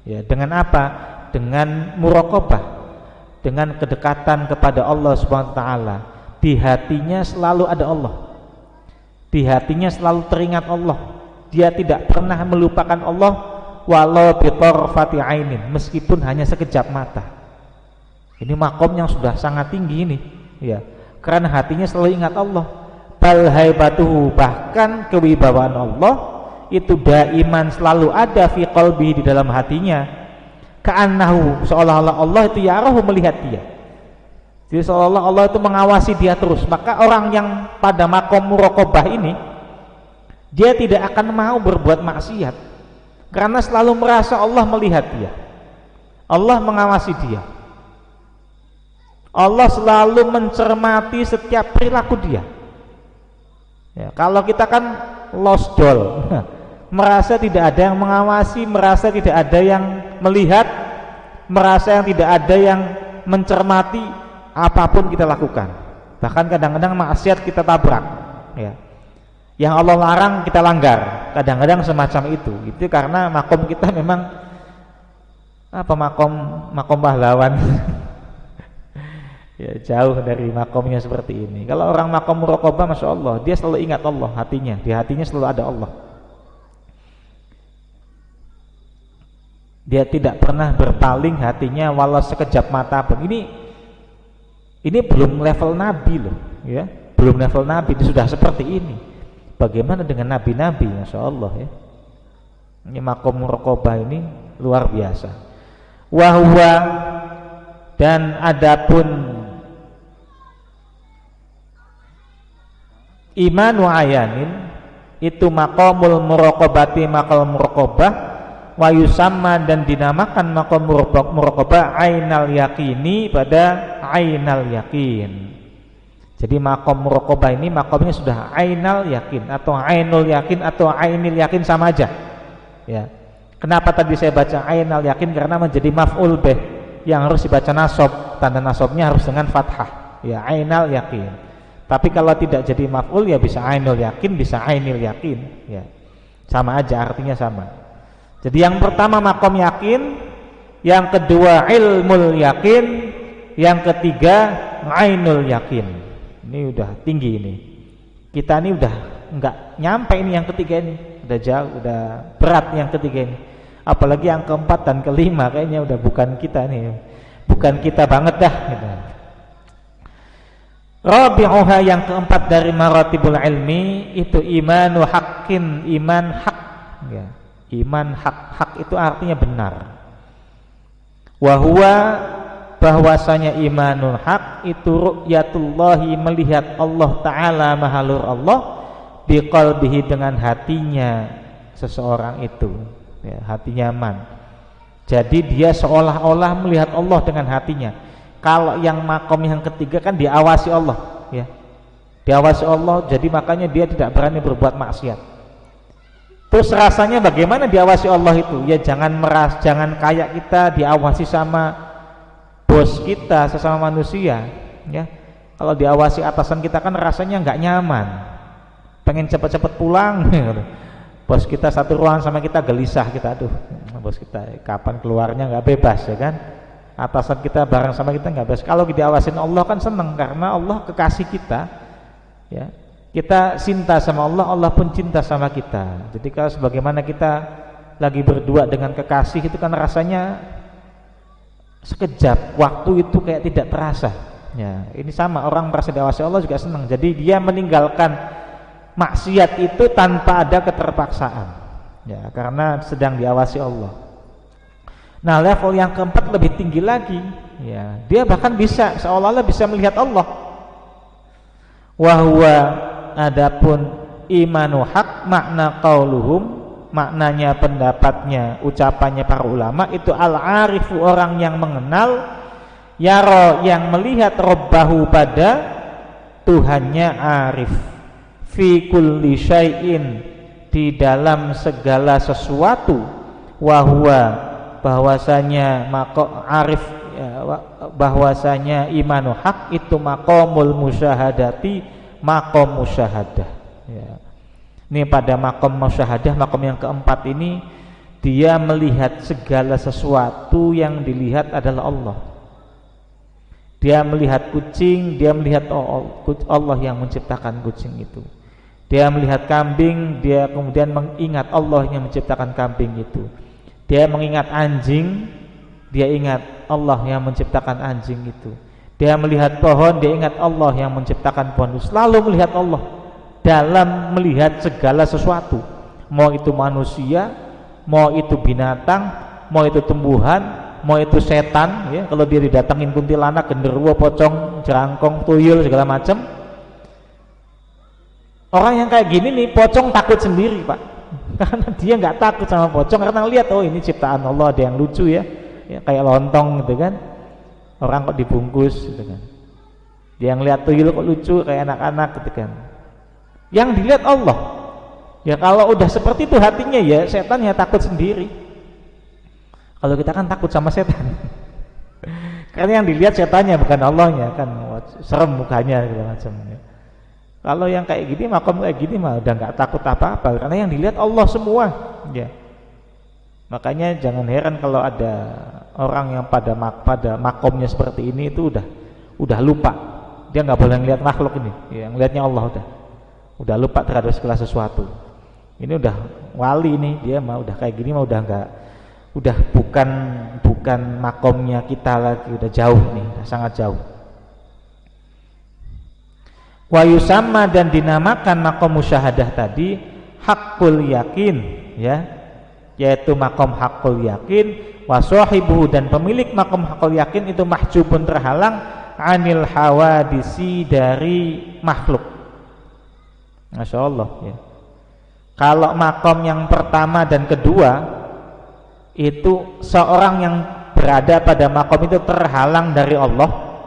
ya. Dengan apa? Dengan muraqabah, dengan kedekatan kepada Allah Subhanahu wa taala. Di hatinya selalu ada Allah, di hatinya selalu teringat Allah, dia tidak pernah melupakan Allah, walau bi tarfati ainin, meskipun hanya sekejap mata. Ini makom yang sudah sangat tinggi ini, ya, karena hatinya selalu ingat Allah. Bal haibatuhu, bahkan kewibawaan Allah itu daiman, selalu ada, fi qalbi, di dalam hatinya. Ka'annahu, seolah-olah Allah itu yarahu, melihat dia. Jadi seolah-olah Allah itu mengawasi dia terus. Maka orang yang pada makom muraqabah ini, dia tidak akan mau berbuat maksiat, karena selalu merasa Allah melihat dia, Allah mengawasi dia, Allah selalu mencermati setiap perilaku dia. Ya, kalau kita kan lost doll, merasa tidak ada yang mengawasi, merasa tidak ada yang melihat, merasa yang tidak ada yang mencermati apapun kita lakukan. Bahkan kadang-kadang maksiat kita tabrak, ya. Yang Allah larang kita langgar, kadang-kadang semacam itu. Itu karena makom kita memang apa, makom pahlawan. Ya, jauh dari makomnya seperti ini. Kalau orang makom muraqabah, masya Allah, dia selalu ingat Allah, hatinya, di hatinya selalu ada Allah. Dia tidak pernah berpaling hatinya walau sekejap mata pun. Ini belum level Nabi loh, ya, belum level Nabi, ini sudah seperti ini. Bagaimana dengan nabi-nabi, masya Allah, ya. Ini makom muraqabah ini luar biasa. Wahwa, dan adapun imanu ayanin itu maqamul muraqabati, maqam muraqabah, wa yusamma, dan dinamakan maqam muraqabah ainal yaqini, pada ainal yakin. Jadi maqam muraqabah ini makamnya sudah ainal yakin atau ainul yakin atau ainil yakin, sama aja, ya. Kenapa tadi saya baca ainal yakin? Karena menjadi maf'ul bih yang harus dibaca nasab, tanda nasabnya harus dengan fathah, ya, ainal yakin. Tapi kalau tidak jadi maf'ul, ya bisa ainul yakin, bisa ainil yakin, ya, sama aja, artinya sama. Jadi yang pertama makom yakin, yang kedua ilmul yakin, yang ketiga ainul yakin. Ini udah tinggi ini. Kita ini udah enggak nyampe ini yang ketiga ini, udah jauh, udah berat yang ketiga ini. Apalagi yang keempat dan kelima kayaknya udah bukan kita nih, bukan kita banget dah, gitu. Rabi'uha, yang keempat dari maratibul ilmi, itu imanu haqqin, iman hak, ya. Iman hak, hak itu artinya benar. Wa huwa, bahwasanya imanul haq itu ru'yatullahi, melihat Allah Ta'ala, mahalur Allah, biqalbihi, dengan hatinya seseorang itu, ya, hatinya man. Jadi dia seolah-olah melihat Allah dengan hatinya. Kalau yang makom yang ketiga kan diawasi Allah, ya, diawasi Allah, jadi makanya dia tidak berani berbuat maksiat. Terus rasanya bagaimana diawasi Allah itu? Ya jangan kayak kita diawasi sama bos kita, sesama manusia, ya. Kalau diawasi atasan kita kan rasanya nggak nyaman, pengen cepet-cepet pulang. Bos kita satu ruangan sama kita gelisah kita, aduh, bos kita kapan keluarnya, nggak bebas, ya kan? Atasan kita bareng sama kita nggak bebas. Kalau diawasin Allah kan seneng, karena Allah kekasih kita, ya. Kita cinta sama Allah, Allah pun cinta sama kita. Jadi kalau sebagaimana kita lagi berdua dengan kekasih itu kan rasanya sekejap, waktu itu kayak tidak terasa. Ya, ini sama, orang merasa diawasi Allah juga senang. Jadi dia meninggalkan maksiat itu tanpa ada keterpaksaan. Ya, karena sedang diawasi Allah. Nah, level yang keempat lebih tinggi lagi. Ya, dia bahkan bisa seolah-olah bisa melihat Allah. Wahwa adapun imanu haq makna qauluhum, maknanya pendapatnya, ucapannya para ulama itu al-arifu, orang yang mengenal, yaro yang melihat robbahu pada Tuhannya, arif fi kulli syai'in di dalam segala sesuatu, wahwa bahwasanya arif ya, bahwasanya imanu haq itu maqamul musyahadati, maqam musyahadah, ya. Ini pada maqam musyahadah, maqam yang keempat ini dia melihat segala sesuatu yang dilihat adalah Allah. Dia melihat kucing, dia melihat Allah yang menciptakan kucing itu. Dia melihat kambing, dia kemudian mengingat Allah yang menciptakan kambing itu. Dia mengingat anjing, dia ingat Allah yang menciptakan anjing itu. Dia melihat pohon, dia ingat Allah yang menciptakan pohon itu. Selalu melihat Allah dalam melihat segala sesuatu, mau itu manusia, mau itu binatang, mau itu tumbuhan, mau itu setan, ya. Kalau dia didatangin kuntilanak, genderuwo, pocong, jerangkong, tuyul, segala macam. Orang yang kayak gini nih, pocong takut sendiri, Pak. Karena dia nggak takut sama pocong, karena lihat, oh ini ciptaan Allah, ada yang lucu, ya kayak lontong gitu kan. Orang kok dibungkus gitu kan. Dia ngeliat tuyul kok lucu kayak anak-anak gitu kan. Yang dilihat Allah. Ya kalau udah seperti itu hatinya, ya setan ya takut sendiri. Kalau kita kan takut sama setan. Karena yang dilihat setannya bukan Allahnya kan, serem mukanya gitu macam. Kalau yang kayak gini, makom kayak gini mah udah nggak takut apa-apa, karena yang dilihat Allah semua, ya. Makanya jangan heran kalau ada orang yang pada makomnya seperti ini itu udah lupa, dia nggak boleh ngelihat makhluk ini, yang ngelihatnya Allah udah lupa terhadap segala sesuatu. Ini udah wali nih, dia mah udah kayak gini mah udah bukan makomnya kita lagi, udah jauh nih, udah sangat jauh. Wa yusamma, dan dinamakan makom musyahadah tadi hakul yakin, ya, yaitu makom hakul yakin. Wa sahibuhu, dan pemilik makom hakul yakin itu mahjubun, terhalang, anil hawadisi, dari makhluk. Masya Allah, ya. Kalau makom yang pertama dan kedua itu seorang yang berada pada makom itu terhalang dari Allah,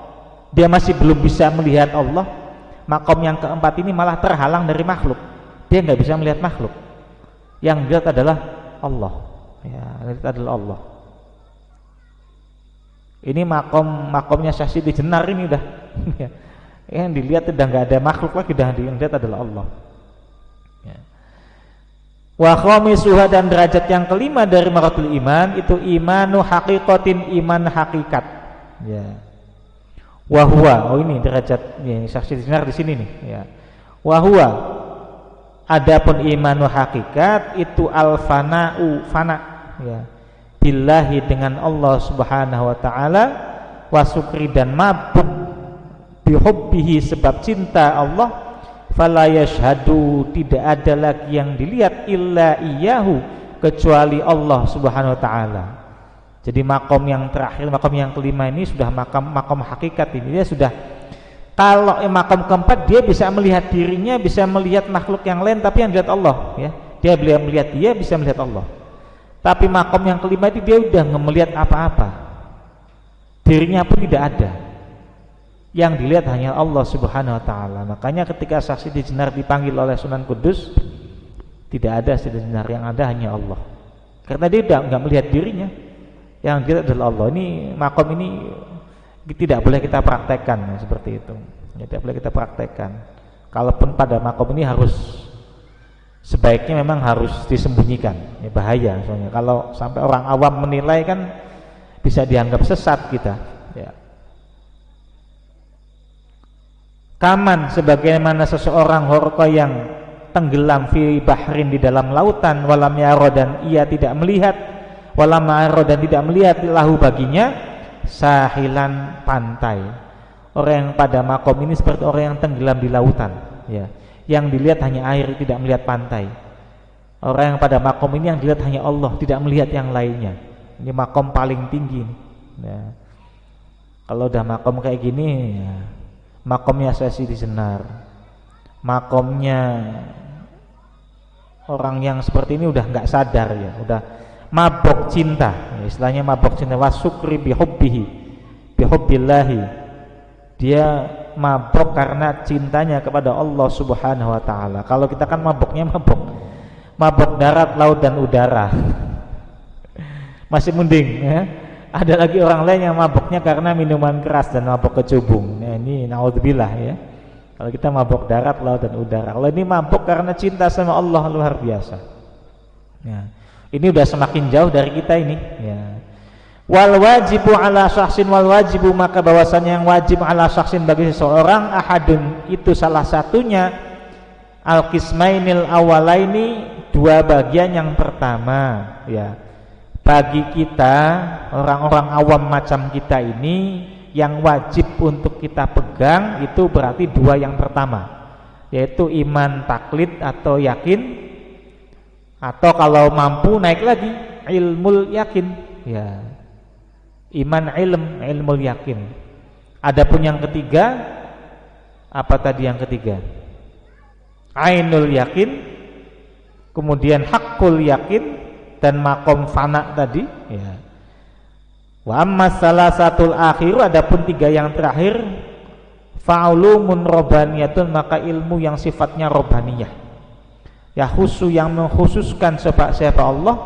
dia masih belum bisa melihat Allah. Makom yang keempat ini malah terhalang dari makhluk, dia nggak bisa melihat makhluk, yang dilihat adalah Allah, ya, dilihat adalah Allah. Ini makomnya Syekh Siti Jenar ini udah yang dilihat udah nggak ada makhluk lagi, udah yang dilihat adalah Allah, ya. Wa khamisuha, dan derajat yang kelima dari maratul iman itu imanu haqiqatin, iman hakikat, ya. Wahwa, oh ini derajat ya, saksi sinar di sini nih, ya. Wahwa, adapun imanu hakikat itu al-fana'u, fana, ya, billahi, dengan Allah Subhanahu wa taala, wa sukri, dan mabuk bihubbihi, sebab cinta Allah, fala yashhadu, tidak ada lagi yang dilihat illa iyahu, kecuali Allah Subhanahu wa taala. Jadi makom yang terakhir, makom yang kelima ini sudah makom hakikat ini. Dia sudah, kalau makom keempat dia bisa melihat dirinya, bisa melihat makhluk yang lain, tapi yang dilihat Allah, ya. Dia melihat dia bisa melihat Allah. Tapi makom yang kelima itu dia udah nggak melihat apa-apa, dirinya pun tidak ada. Yang dilihat hanya Allah Subhanahu wa taala. Makanya ketika saksi di Jenar dipanggil oleh Sunan Kudus, Tidak ada sebenarnya, yang ada hanya Allah. Karena dia udah nggak melihat dirinya, yang dilihat adalah Allah. Ini makom ini tidak boleh kita praktekkan seperti itu. Ya, tidak boleh kita praktekkan. Kalaupun pada makom ini harus sebaiknya memang harus disembunyikan. Ya, bahaya soalnya kalau sampai orang awam menilai kan bisa dianggap sesat kita. Ya. Kaman sebagaimana seseorang horqa yang tenggelam fi bahrin di dalam lautan, walam yaro dan ia tidak melihat, walam yaro dan tidak melihat lahu baginya sahilan pantai. Orang yang pada makom ini seperti orang yang tenggelam di lautan, ya. Yang dilihat hanya air, tidak melihat pantai. Orang yang pada makom ini yang dilihat hanya Allah, tidak melihat yang lainnya. Ini makom paling tinggi. Ya. Kalau udah makom kayak gini, ya, makomnya sesi di senar, makomnya orang yang seperti ini udah nggak sadar, ya, udah mabok cinta, ya, istilahnya mabok cinta, wasukri bihubbihi bihubbillahi, dia mabok karena cintanya kepada Allah Subhanahu wa taala. Kalau kita kan maboknya mabok darat, laut dan udara. Masih mending, ya. Ada lagi orang lain yang maboknya karena minuman keras dan mabok kecubung. Nah, ini naudzubillah, ya. Kalau kita mabok darat, laut dan udara. Kalau ini mabok karena cinta sama Allah, luar biasa. Ya. Ini udah semakin jauh dari kita ini, ya. Wal wajibu ala syahsin, wal wajibu maka bahwasannya yang wajib ala syahsin bagi seseorang ahadun itu salah satunya al qismainil awalaini, dua bagian yang pertama, ya. Bagi kita orang-orang awam macam kita ini yang wajib untuk kita pegang itu berarti dua yang pertama, yaitu iman taklid atau yakin, atau kalau mampu naik lagi ilmul yakin, ya. Iman ilmul yakin. Adapun yang ketiga, apa tadi yang ketiga? Ainul yakin, kemudian hakul yakin, dan makom fana tadi, ya. Wa amma salasatul akhiru, adapun tiga yang terakhir, fa'ulumun robbaniyatun, maka ilmu yang sifatnya robbaniyah, ya, khusus yang mengkhususkan siapa Allah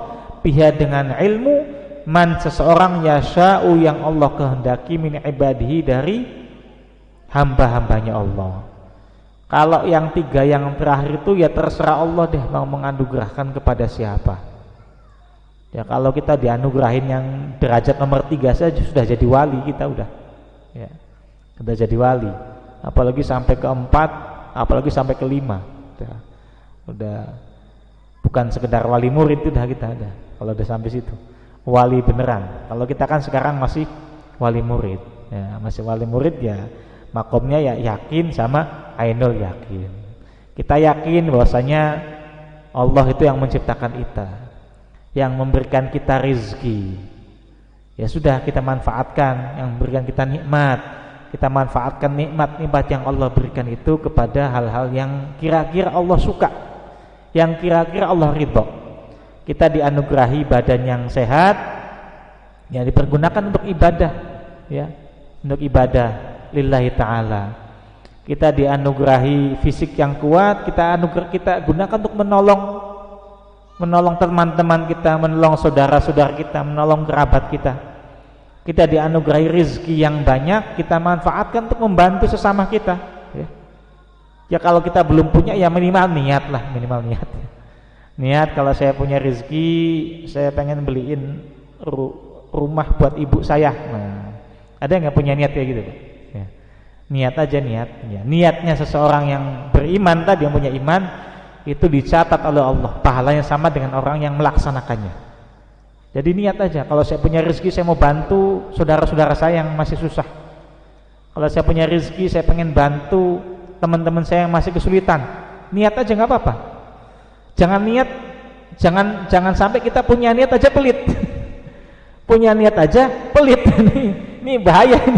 biha dengan ilmu man seseorang yasha'u yang Allah kehendaki min ibadihi dari hamba-hambanya Allah. Kalau yang tiga yang terakhir itu ya terserah Allah deh mau menganugerahkan kepada siapa. Ya, kalau kita dianugerahin yang derajat nomor 3 saja sudah jadi wali kita, udah, ya, sudah jadi wali. Apalagi sampai ke 4, apalagi sampai ke 5, udah bukan sekedar wali murid, udah kita ada. Kalau udah sampai situ wali beneran. Kalau kita kan sekarang masih wali murid, ya, masih wali murid, ya, makomnya ya yakin sama ainul yakin. Kita yakin bahwasanya Allah itu yang menciptakan kita, yang memberikan kita rizki. Ya sudah, kita manfaatkan, yang memberikan kita nikmat, kita manfaatkan nikmat-nikmat yang Allah berikan itu kepada hal-hal yang kira-kira Allah suka, yang kira-kira Allah ridho. Kita dianugerahi badan yang sehat, ya, dipergunakan untuk ibadah, ya, untuk ibadah lillahi ta'ala. Kita dianugerahi fisik yang kuat, kita gunakan untuk menolong teman-teman kita, menolong saudara-saudara kita, menolong kerabat kita. Kita dianugerahi rezeki yang banyak, kita manfaatkan untuk membantu sesama kita, ya. Ya, kalau kita belum punya, ya minimal niat lah, minimal niat. Niat, kalau saya punya rezeki, saya pengen beliin rumah buat ibu saya. Nah, ada nggak punya niat kayak gitu? Ya. Niat aja, niat. Ya. Niatnya seseorang yang beriman tadi, yang punya iman, itu dicatat oleh Allah, pahalanya sama dengan orang yang melaksanakannya. Jadi niat aja, kalau saya punya rezeki saya mau bantu saudara-saudara saya yang masih susah. Kalau saya punya rezeki saya pengen bantu teman-teman saya yang masih kesulitan. Niat aja, nggak apa-apa. Jangan sampai kita punya niat aja pelit. Punya niat aja pelit. Ini bahaya ini.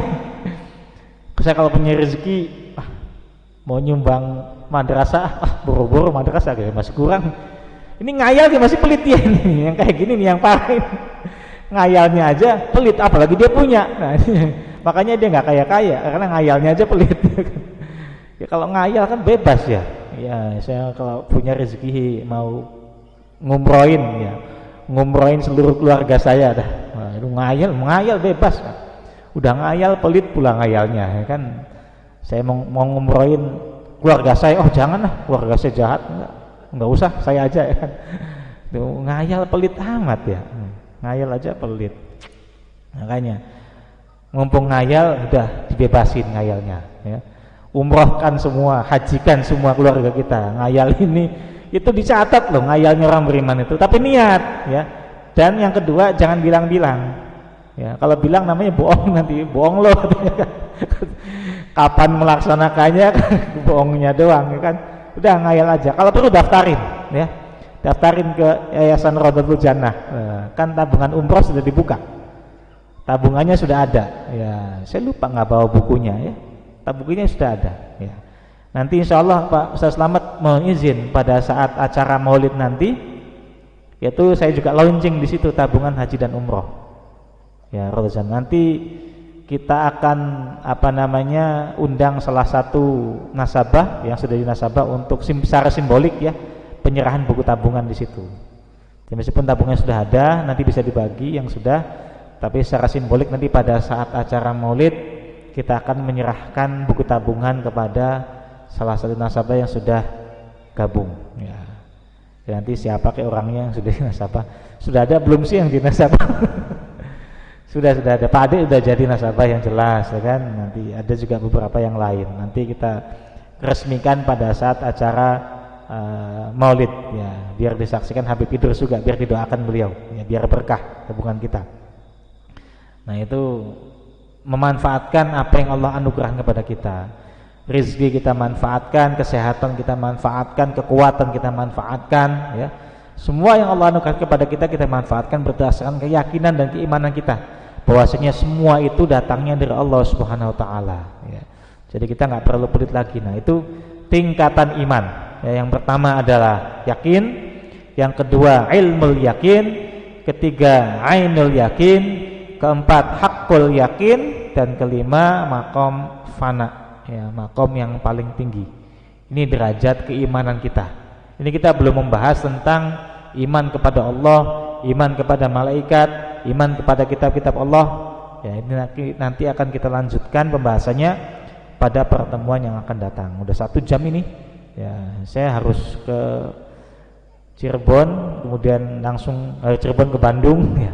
Saya kalau punya rezeki, mau nyumbang madrasah, boro-boro madrasah kayak masih kurang. Ini ngayal dia masih pelit ya ini. Yang kayak gini nih yang parah ini. Ngayalnya aja pelit, apalagi dia punya. Nah, makanya dia nggak kaya-kaya karena ngayalnya aja pelit. Ya, kalau ngayal kan bebas ya. Ya, saya kalau punya rezeki mau ngumroin ya, ngumroin seluruh keluarga saya dah. Wah, itu ngayal bebas kan. Udah ngayal pelit pula ngayalnya ya kan. Saya mau ngumroin keluarga saya, oh janganlah keluarga saya jahat, enggak usah, saya aja ya kan. Itu ngayal pelit amat ya. Ngayal aja pelit. Makanya mumpung ngayal udah dibebasin ngayalnya ya. Umrohkan semua, hajikan semua keluarga kita. Ngayal ini itu dicatat loh, ngayalnya orang beriman itu, tapi niat ya. Dan yang kedua jangan bilang-bilang ya, kalau bilang namanya bohong, nanti bohong loh kapan melaksanakannya bohongnya doang ya kan. Udah ngayal aja, kalau perlu daftarin ya, daftarin ke Yayasan Rodatul Jannah. Kan tabungan umroh sudah dibuka, tabungannya sudah ada ya, saya lupa nggak bawa bukunya ya, tabungannya sudah ada ya. Nanti insya Allah Pak Ustaz Slamet mau izin pada saat acara maulid nanti, yaitu saya juga launching di situ tabungan haji dan umroh ya Rodatul. Nanti kita akan undang salah satu nasabah yang sudah dinasabah untuk secara simbolik ya, penyerahan buku tabungan di situ. Jadi meskipun tabungannya sudah ada, nanti bisa dibagi yang sudah, tapi secara simbolik nanti pada saat acara maulid kita akan menyerahkan buku tabungan kepada salah satu nasabah yang sudah gabung ya. Nanti siapa ke orangnya yang sudah dinasabah? Sudah ada belum sih yang dinasabah? sudah ada. Pak Ade sudah jadi nasabah yang jelas ya kan. Nanti ada juga beberapa yang lain. Nanti kita resmikan pada saat acara maulid ya, biar disaksikan Habib Idrus juga, biar didoakan beliau ya, biar berkah tabungan kita. Nah itu memanfaatkan apa yang Allah anugerahkan kepada kita. Rizki kita manfaatkan, kesehatan kita manfaatkan, kekuatan kita manfaatkan ya. Semua yang Allah anugerahkan kepada kita, kita manfaatkan berdasarkan keyakinan dan keimanan kita bahwasanya semua itu datangnya dari Allah Subhanahu wa taala ya. Jadi kita nggak perlu pelit lagi. Nah, itu tingkatan iman. Ya, yang pertama adalah yakin, yang kedua ilmul yakin, ketiga ainul yakin, keempat hakul yakin, dan kelima makom fana ya, makom yang paling tinggi. Ini derajat keimanan kita. Ini kita belum membahas tentang iman kepada Allah, iman kepada malaikat, iman kepada kitab-kitab Allah ya. Ini nanti akan kita lanjutkan pembahasannya pada pertemuan yang akan datang. Udah 1 jam ini ya, saya harus ke Cirebon, kemudian langsung Cirebon ke Bandung ya.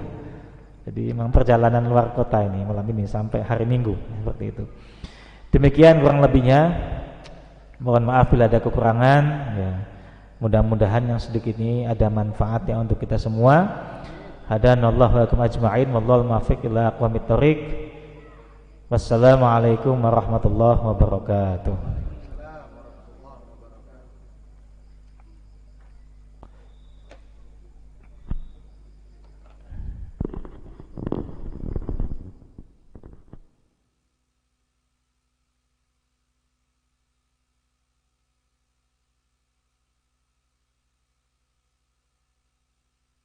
Jadi memang perjalanan luar kota ini malam ini sampai hari Minggu seperti itu. Demikian kurang lebihnya, mohon maaf bila ada kekurangan ya. Mudah-mudahan yang sedikit ini ada manfaatnya untuk kita semua. Hadanallahu wa lakum ajma'in, wallahu muwaffiq ila aqwamit thoriq. Wassalamualaikum warahmatullahi wabarakatuh.